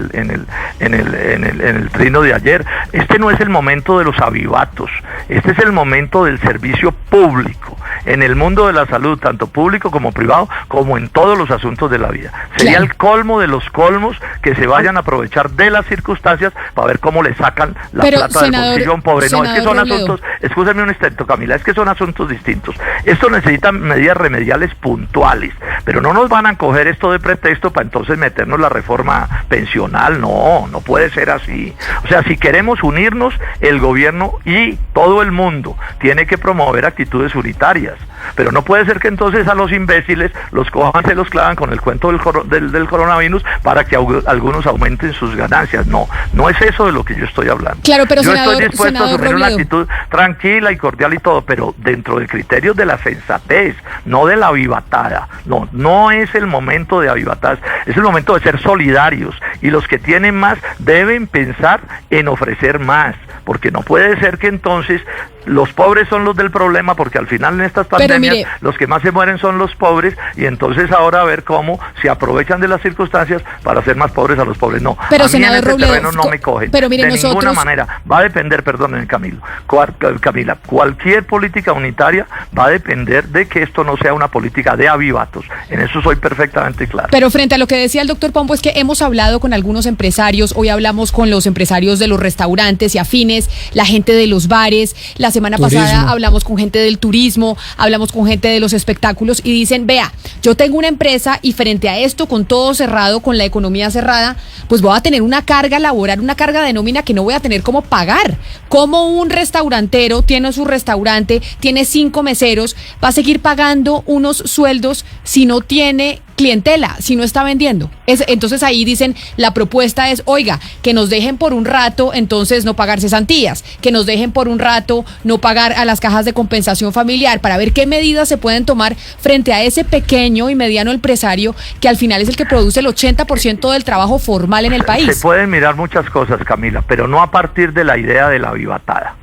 el trino de ayer, este no es el momento de los avivatos, este es el momento del servicio público, en el mundo de la salud, tanto público como privado, como en todos los asuntos de la vida. Sería el colmo de los colmos que se vayan a aprovechar de las circunstancias para ver cómo le sacan la plata del bolsillo a un pobre. No, es que son asuntos, escúchame un instante, Camila, es que son asuntos distintos. Esto necesita medidas remediales puntuales, pero no nos van a coger esto de pretexto para entonces meternos la reforma pensional. No puede ser así. O sea, si queremos unirnos, el gobierno y todo el mundo tiene que promover actitudes unitarias, pero no puede ser que entonces a los imbéciles los cojan, se los clavan con el cuento del coronavirus para que algunos aumenten sus ganancias. No es eso de lo que yo estoy hablando. Claro, pero yo estoy dispuesto a asumir una actitud tranquila y cordial y todo, pero dentro del criterio de la sensatez, no de la avivatada. No es el momento de avivatadas, es el momento de ser solidarios, y los que tienen más deben pensar en ofrecer más, porque no puede ser que entonces los pobres son los del problema, porque al final en estas pandemias los que más se mueren son los pobres, y entonces ahora a ver cómo se aprovechan de las circunstancias para hacer más pobres a los pobres. No, pero a mí en este terreno no me cogen, pero mire, de ninguna manera. Va a depender, perdónenme Camila, cualquier política unitaria va a depender de que esto no sea una política de avivatos, en eso soy perfectamente claro. Pero frente a lo que decía el doctor Pombo, es que hemos hablado con algunos empresarios, hoy hablamos con los empresarios de los restaurantes y afines, la gente de los bares, la semana pasada hablamos con gente del turismo, hablamos con gente de los espectáculos y dicen, vea, yo tengo una empresa y frente a esto, con todo cerrado, con la economía cerrada, pues voy a tener una carga laboral, una carga de nómina que no voy a tener cómo pagar. Como un restaurantero tiene su restaurante, tiene 5 meseros, va a seguir pagando unos sueldos si no tiene clientela, si no está vendiendo. Entonces ahí dicen, la propuesta es, oiga, que nos dejen por un rato, entonces no pagar cesantías, que nos dejen por un rato no pagar a las cajas de compensación familiar, para ver qué medidas se pueden tomar frente a ese pequeño y mediano empresario que al final es el que produce el 80% del trabajo formal en el país. Se pueden mirar muchas cosas, Camila, pero no a partir de la idea de la avivatada.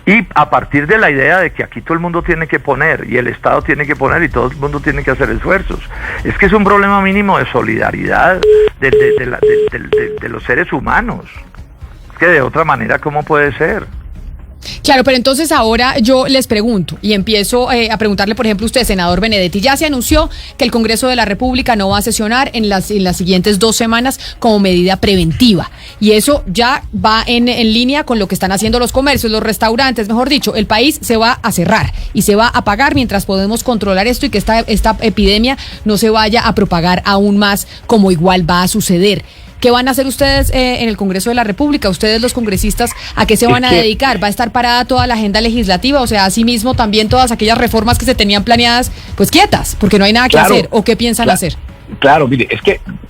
Y a partir de la idea de que aquí todo el mundo tiene que poner, y el Estado tiene que poner, y todo el mundo tiene que hacer esfuerzos. Es que es un problema mínimo de solidaridad de los seres humanos. Es que de otra manera, ¿cómo puede ser? Claro, pero entonces ahora yo les pregunto y empiezo a preguntarle, por ejemplo, usted, senador Benedetti, ya se anunció que el Congreso de la República no va a sesionar en las siguientes 2 semanas como medida preventiva, y eso ya va en línea con lo que están haciendo los comercios, los restaurantes, mejor dicho, el país se va a cerrar y se va a pagar mientras podemos controlar esto y que esta epidemia no se vaya a propagar aún más, como igual va a suceder. ¿Qué van a hacer ustedes en el Congreso de la República? Ustedes, los congresistas, ¿a qué se van a dedicar? ¿Va a estar parada toda la agenda legislativa? O sea, asimismo también todas aquellas reformas que se tenían planeadas, pues quietas, porque no hay nada que hacer. ¿O qué piensan hacer? Claro, mire,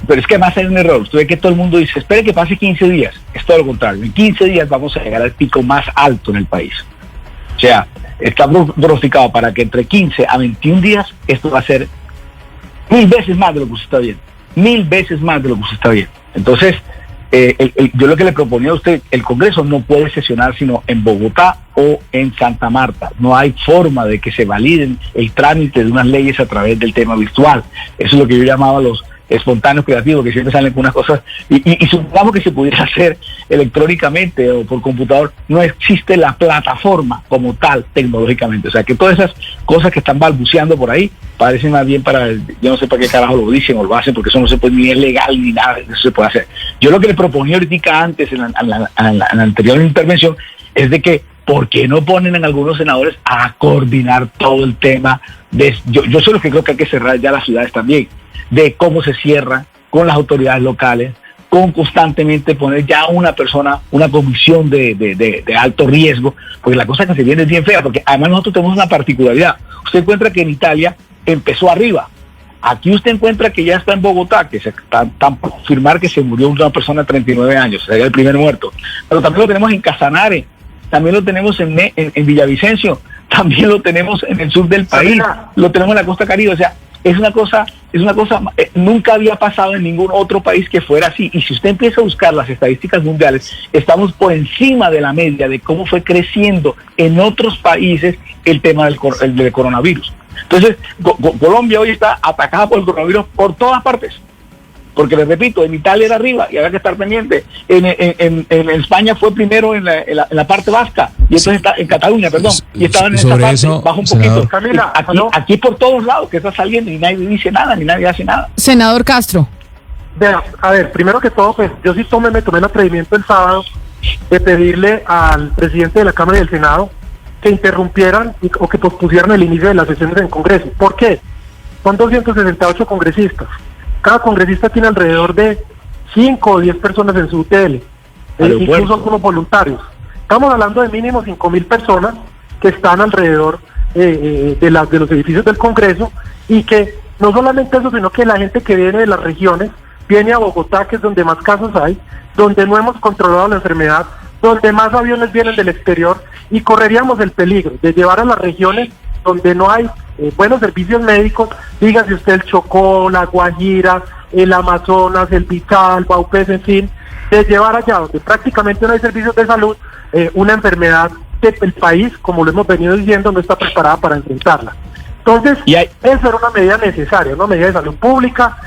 pero es que además hay un error. Usted ve que todo el mundo dice, espere que pase 15 días. Es todo lo contrario. En 15 días vamos a llegar al pico más alto en el país. O sea, está pronosticado para que entre 15 a 21 días esto va a ser 1000 veces más de lo que usted está viendo. 1000 veces más de lo que usted está viendo. Entonces, yo lo que le proponía a usted, el Congreso no puede sesionar sino en Bogotá o en Santa Marta. No hay forma de que se validen el trámite de unas leyes a través del tema virtual. Eso es lo que yo llamaba espontáneos, creativos, que siempre salen con unas cosas, y supongamos que se pudiera hacer electrónicamente o por computador, no existe la plataforma como tal tecnológicamente. O sea, que todas esas cosas que están balbuceando por ahí parecen más bien para, yo no sé para qué carajo lo dicen o lo hacen, porque eso no se puede, ni es legal ni nada, eso se puede hacer. Yo lo que le proponía ahorita antes, en la anterior intervención, es de que ¿por qué no ponen en algunos senadores a coordinar todo el tema? Yo soy lo que creo que hay que cerrar ya las ciudades también, de cómo se cierra con las autoridades locales, con constantemente poner ya una persona, una comisión de alto riesgo, porque la cosa que se viene es bien fea, porque además nosotros tenemos una particularidad. Usted encuentra que en Italia empezó arriba. Aquí usted encuentra que ya está en Bogotá, que se está por confirmar que se murió una persona de 39 años, sería el primer muerto. Pero también lo tenemos en Casanare, también lo tenemos en Villavicencio, también lo tenemos en el sur del país, lo tenemos en la costa caribe. O sea, es una cosa, nunca había pasado en ningún otro país que fuera así. Y si usted empieza a buscar las estadísticas mundiales, estamos por encima de la media de cómo fue creciendo en otros países el tema del coronavirus. Entonces, Colombia hoy está atacada por el coronavirus por todas partes. Porque les repito, en Italia era arriba y había que estar pendiente. En España fue primero en la parte vasca, y entonces está en Cataluña, perdón, y estaban en esa parte, bajo un poquito. Camila, aquí por todos lados que está saliendo y nadie dice nada, ni nadie hace nada. Senador Castro. Vea, a ver, primero que todo, pues yo sí me tomé el atrevimiento el sábado de pedirle al presidente de la Cámara y del Senado que interrumpieran o que pospusieran el inicio de las sesiones en Congreso. ¿Por qué? Son 268 congresistas. Cada congresista tiene alrededor de 5 o 10 personas en su UTL, incluso algunos voluntarios. Estamos hablando de mínimo 5.000 personas que están alrededor de los edificios del Congreso, y que no solamente eso, sino que la gente que viene de las regiones viene a Bogotá, que es donde más casos hay, donde no hemos controlado la enfermedad, donde más aviones vienen del exterior, y correríamos el peligro de llevar a las regiones donde no hay buenos servicios médicos, dígase usted el Chocó, la Guajira, el Amazonas, el Bichá, el Baupés, en fin, de llevar allá donde prácticamente no hay servicios de salud, una enfermedad que el país, como lo hemos venido diciendo, no está preparada para enfrentarla. Entonces, esa era una medida necesaria, una medida de salud pública,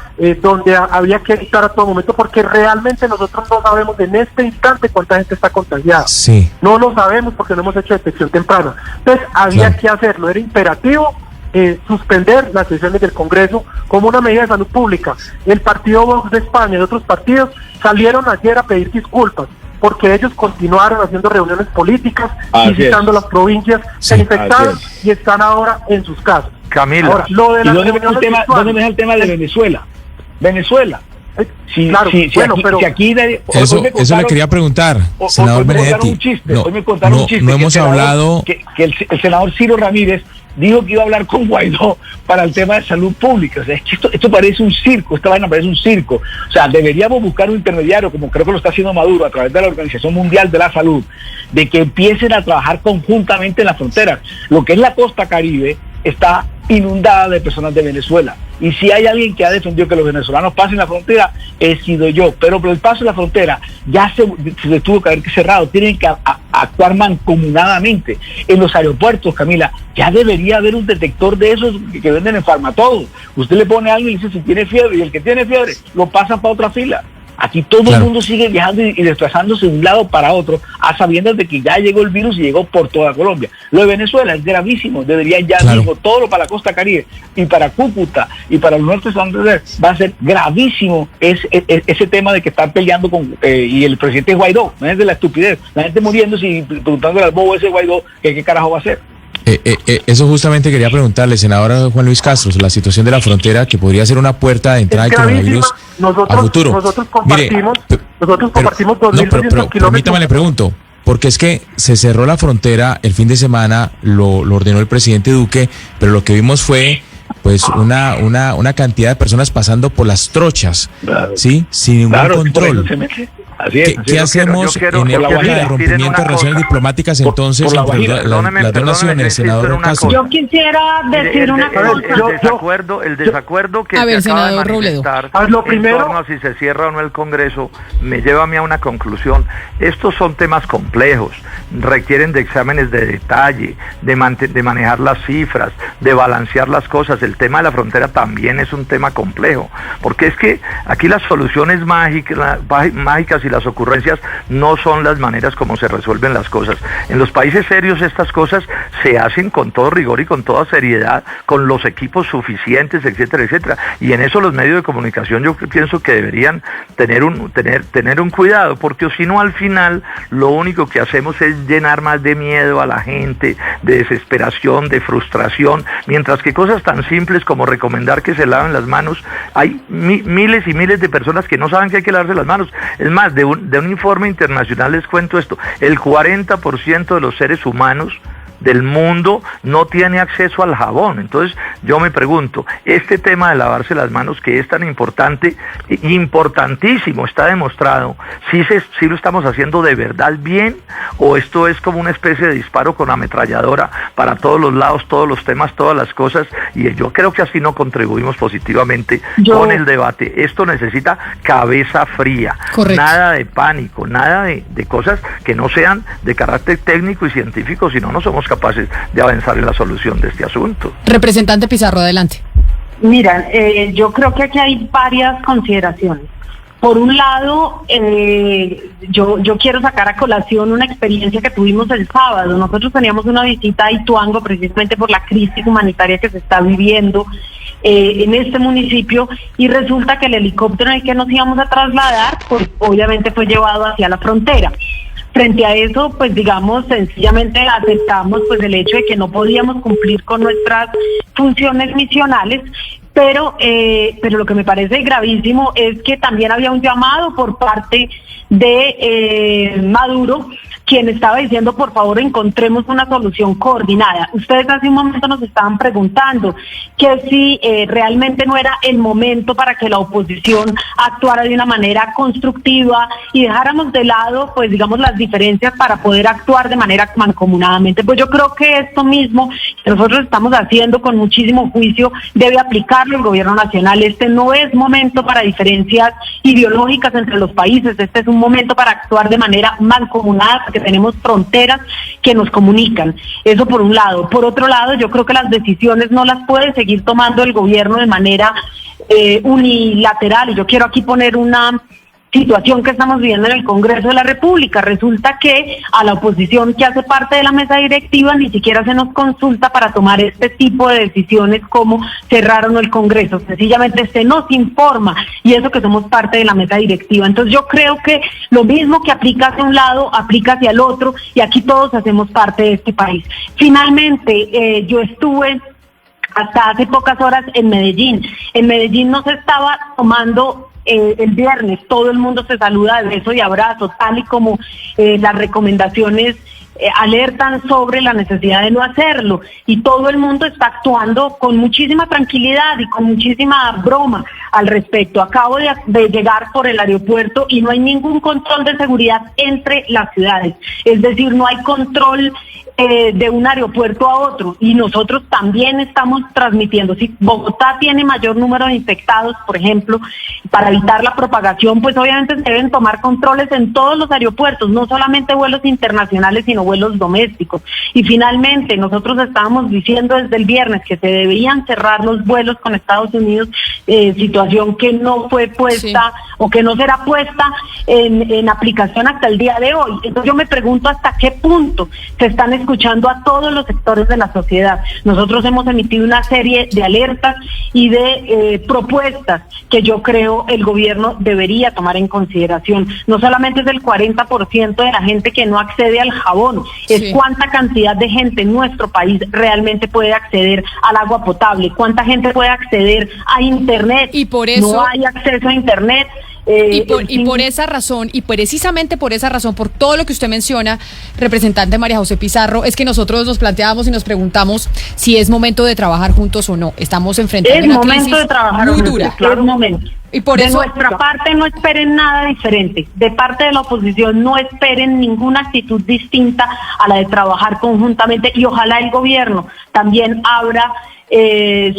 donde había que evitar a todo momento, porque realmente nosotros no sabemos en este instante cuánta gente está contagiada. Sí. No lo sabemos porque no hemos hecho detección temprana. Entonces, había que hacerlo, era imperativo suspender las sesiones del Congreso como una medida de salud pública. El partido Vox de España y otros partidos salieron ayer a pedir disculpas, porque ellos continuaron haciendo reuniones políticas, visitando las provincias, se infectaron y están ahora en sus casas. Camila, ahora, lo de ¿dónde ves el tema de Venezuela? Eso le quería preguntar, senador Benedetti. No hemos hablado que el senador Ciro Ramírez dijo que iba a hablar con Guaidó para el tema de salud pública. O sea, es que esto parece un circo, esta vaina parece un circo. O sea, deberíamos buscar un intermediario, como creo que lo está haciendo Maduro, a través de la Organización Mundial de la Salud, de que empiecen a trabajar conjuntamente en las fronteras. Lo que es la costa caribe está inundada de personas de Venezuela. Y si hay alguien que ha defendido que los venezolanos pasen la frontera, he sido yo. Pero por el paso de la frontera ya se tuvo que haber cerrado. Tienen que actuar mancomunadamente. En los aeropuertos, Camila, ya debería haber un detector de esos que venden en Farmatodo. Usted le pone a alguien y dice si tiene fiebre, y el que tiene fiebre lo pasan para otra fila. Aquí todo el mundo sigue viajando y desplazándose de un lado para otro, a sabiendas de que ya llegó el virus y llegó por toda Colombia. Lo de Venezuela es gravísimo, deberían ya, todo lo para la costa caribe y para Cúcuta y para el norte de Santander, va a ser gravísimo ese tema de que están peleando y el presidente Guaidó, no es de la estupidez, la gente muriéndose y preguntándole al bobo ese Guaidó que qué carajo va a hacer. Eso justamente quería preguntarle, senador Juan Luis Castro, la situación de la frontera, que podría ser una puerta de entrada del coronavirus a futuro. Nosotros compartimos 2.200 kilómetros. Permítame, le pregunto, porque es que se cerró la frontera el fin de semana, lo ordenó el presidente Duque, pero lo que vimos fue pues una cantidad de personas pasando por las trochas, ¿sí? Sin ningún control. Así es. ¿Qué hacemos en época de rompimiento de relaciones diplomáticas entonces entre las dos naciones, senador Ocasio? Yo quisiera decir una cosa. El desacuerdo que a ver, se acaba de senador manifestar lo primero, en torno a si se cierra o no el Congreso me lleva a mí a una conclusión. Estos son temas complejos, requieren de exámenes de detalle, de manejar las cifras, de balancear las cosas. El tema de la frontera también es un tema complejo, porque es que aquí las soluciones mágicas y las ocurrencias no son las maneras como se resuelven las cosas. En los países serios estas cosas se hacen con todo rigor y con toda seriedad, con los equipos suficientes, etcétera, etcétera. Y en eso los medios de comunicación yo pienso que deberían tener un cuidado, porque si no al final lo único que hacemos es llenar más de miedo a la gente, de desesperación, de frustración, mientras que cosas tan simples como recomendar que se laven las manos, hay miles y miles de personas que no saben que hay que lavarse las manos. Es más, de un informe internacional les cuento esto: el 40% de los seres humanos del mundo no tiene acceso al jabón. Entonces yo me pregunto, este tema de lavarse las manos, que es tan importante, importantísimo, está demostrado, si lo estamos haciendo de verdad bien, o esto es como una especie de disparo con ametralladora para todos los lados, todos los temas, todas las cosas, y yo creo que así no contribuimos positivamente con el debate. Esto necesita cabeza fría. Correcto. Nada de pánico, nada de cosas que no sean de carácter técnico y científico, si no, no somos capaces de avanzar en la solución de este asunto. Representante Pizarro, adelante. Mira, yo creo que aquí hay varias consideraciones. Por un lado, yo quiero sacar a colación una experiencia que tuvimos el sábado. Nosotros teníamos una visita a Ituango precisamente por la crisis humanitaria que se está viviendo en este municipio, y resulta que el helicóptero en el que nos íbamos a trasladar, pues obviamente fue llevado hacia la frontera. Frente a eso, pues digamos, sencillamente aceptamos pues el hecho de que no podíamos cumplir con nuestras funciones misionales, pero lo que me parece gravísimo es que también había un llamado por parte de Maduro, quien estaba diciendo, por favor, encontremos una solución coordinada. Ustedes hace un momento nos estaban preguntando que si realmente no era el momento para que la oposición actuara de una manera constructiva y dejáramos de lado, pues digamos, las diferencias para poder actuar de manera mancomunadamente. Pues yo creo que esto mismo que nosotros estamos haciendo con muchísimo juicio debe aplicarlo el gobierno nacional. Este no es momento para diferencias ideológicas entre los países, este es un momento para actuar de manera mancomunada, porque tenemos fronteras que nos comunican. Eso por un lado. Por otro lado, yo creo que las decisiones no las puede seguir tomando el gobierno de manera unilateral, y yo quiero aquí poner una situación que estamos viviendo en el Congreso de la República. Resulta que a la oposición que hace parte de la mesa directiva ni siquiera se nos consulta para tomar este tipo de decisiones como cerrar o no el Congreso. Sencillamente se nos informa, y eso que somos parte de la mesa directiva. Entonces yo creo que lo mismo que aplica hacia un lado, aplica hacia el otro, y aquí todos hacemos parte de este país. Finalmente, yo estuve hasta hace pocas horas en Medellín. En Medellín no se estaba tomando el viernes, todo el mundo se saluda de beso y abrazo, tal y como las recomendaciones alertan sobre la necesidad de no hacerlo, y todo el mundo está actuando con muchísima tranquilidad y con muchísima broma al respecto. Acabo de llegar por el aeropuerto y no hay ningún control de seguridad entre las ciudades, es decir, no hay control de un aeropuerto a otro, y nosotros también estamos transmitiendo. Si Bogotá tiene mayor número de infectados, por ejemplo, para evitar la propagación, pues obviamente se deben tomar controles en todos los aeropuertos, no solamente vuelos internacionales, sino vuelos domésticos. Y finalmente, nosotros estábamos diciendo desde el viernes que se deberían cerrar los vuelos con Estados Unidos, situación que no fue puesta o que no será puesta en aplicación hasta el día de hoy. Entonces yo me pregunto hasta qué punto se están escuchando a todos los sectores de la sociedad. Nosotros hemos emitido una serie de alertas y de propuestas que yo creo el gobierno debería tomar en consideración. No solamente es el 40% de la gente que no accede al jabón, es cuánta cantidad de gente en nuestro país realmente puede acceder al agua potable, cuánta gente puede acceder a internet. Y por eso no hay acceso a internet. Y por esa razón, y precisamente por esa razón, por todo lo que usted menciona, representante María José Pizarro, es que nosotros nos planteamos y nos preguntamos si es momento de trabajar juntos o no. Estamos enfrentando una crisis muy dura. Claro, momento. Y por de eso, nuestra parte no esperen nada diferente. De parte de la oposición no esperen ninguna actitud distinta a la de trabajar conjuntamente, y ojalá el gobierno también abra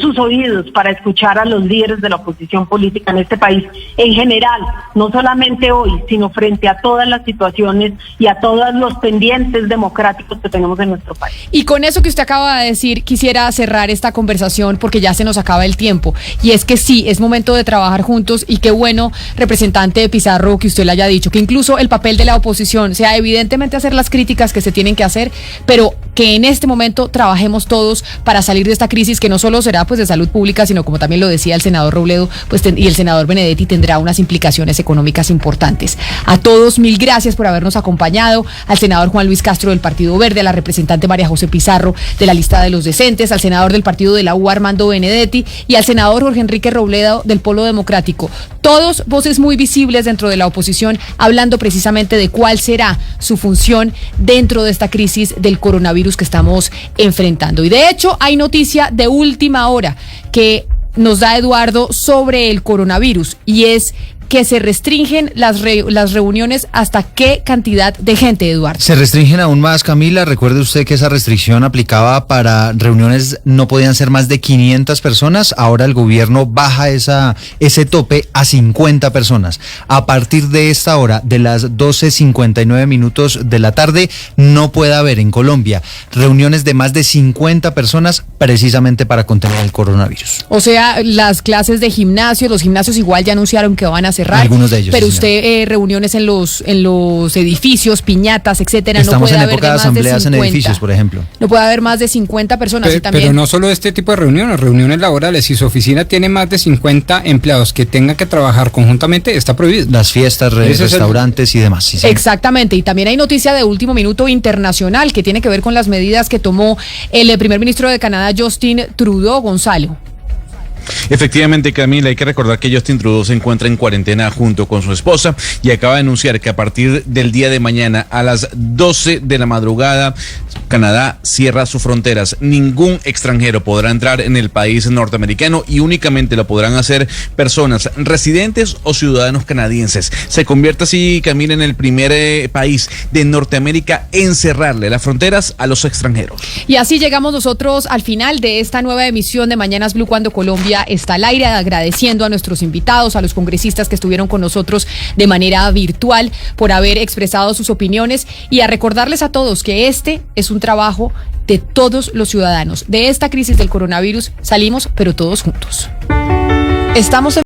sus oídos para escuchar a los líderes de la oposición política en este país en general, no solamente hoy, sino frente a todas las situaciones y a todos los pendientes democráticos que tenemos en nuestro país. Y con eso que usted acaba de decir, quisiera cerrar esta conversación porque ya se nos acaba el tiempo. Y es que sí, es momento de trabajar juntos, y qué bueno, representante Pizarro, que usted le haya dicho que incluso el papel de la oposición sea evidentemente hacer las críticas que se tienen que hacer, pero que en este momento trabajemos todos para salir de esta crisis, que no solo será pues de salud pública, sino, como también lo decía el senador Robledo, pues y el senador Benedetti, tendrá unas implicaciones económicas importantes. A todos, mil gracias por habernos acompañado, al senador Juan Luis Castro del Partido Verde, a la representante María José Pizarro de la lista de los decentes, al senador del Partido de la U, Armando Benedetti, y al senador Jorge Enrique Robledo del Polo Democrático. Todos voces muy visibles dentro de la oposición, hablando precisamente de cuál será su función dentro de esta crisis del coronavirus que estamos enfrentando. Y de hecho, hay noticia de última hora que nos da Eduardo sobre el coronavirus, y es que se restringen las reuniones. ¿Hasta qué cantidad de gente, Eduardo? Se restringen aún más, Camila. Recuerde usted que esa restricción aplicaba para reuniones, no podían ser más de 500 personas. Ahora el gobierno baja ese tope a 50 personas. A partir de esta hora, de las 12:59 de la tarde, no puede haber en Colombia reuniones de más de 50 personas, precisamente para contener el coronavirus. O sea, las clases de gimnasio, los gimnasios igual ya anunciaron que van a cerrar. Algunos de ellos. Pero sí, usted, reuniones en los edificios, piñatas, etcétera, estamos no puede en época de asambleas en edificios, por ejemplo. No puede haber más de 50 personas. Pero no solo este tipo de reuniones laborales. Si su oficina tiene más de 50 empleados que tengan que trabajar conjuntamente, está prohibido. Las fiestas, restaurantes y demás. Sí, exactamente. Y también hay noticia de último minuto internacional que tiene que ver con las medidas que tomó el primer ministro de Canadá, Justin Trudeau. Gonzalo. Efectivamente, Camila, hay que recordar que Justin Trudeau se encuentra en cuarentena junto con su esposa y acaba de anunciar que a partir del día de mañana a las 12 de la madrugada Canadá cierra sus fronteras. Ningún extranjero podrá entrar en el país norteamericano y únicamente lo podrán hacer personas residentes o ciudadanos canadienses. Se convierte así, Camila, en el primer país de Norteamérica en cerrarle las fronteras a los extranjeros. Y así llegamos nosotros al final de esta nueva emisión de Mañanas Blue, cuando Colombia está al aire, agradeciendo a nuestros invitados, a los congresistas que estuvieron con nosotros de manera virtual por haber expresado sus opiniones, y a recordarles a todos que este es un trabajo de todos los ciudadanos. De esta crisis del coronavirus salimos, pero todos juntos. Estamos en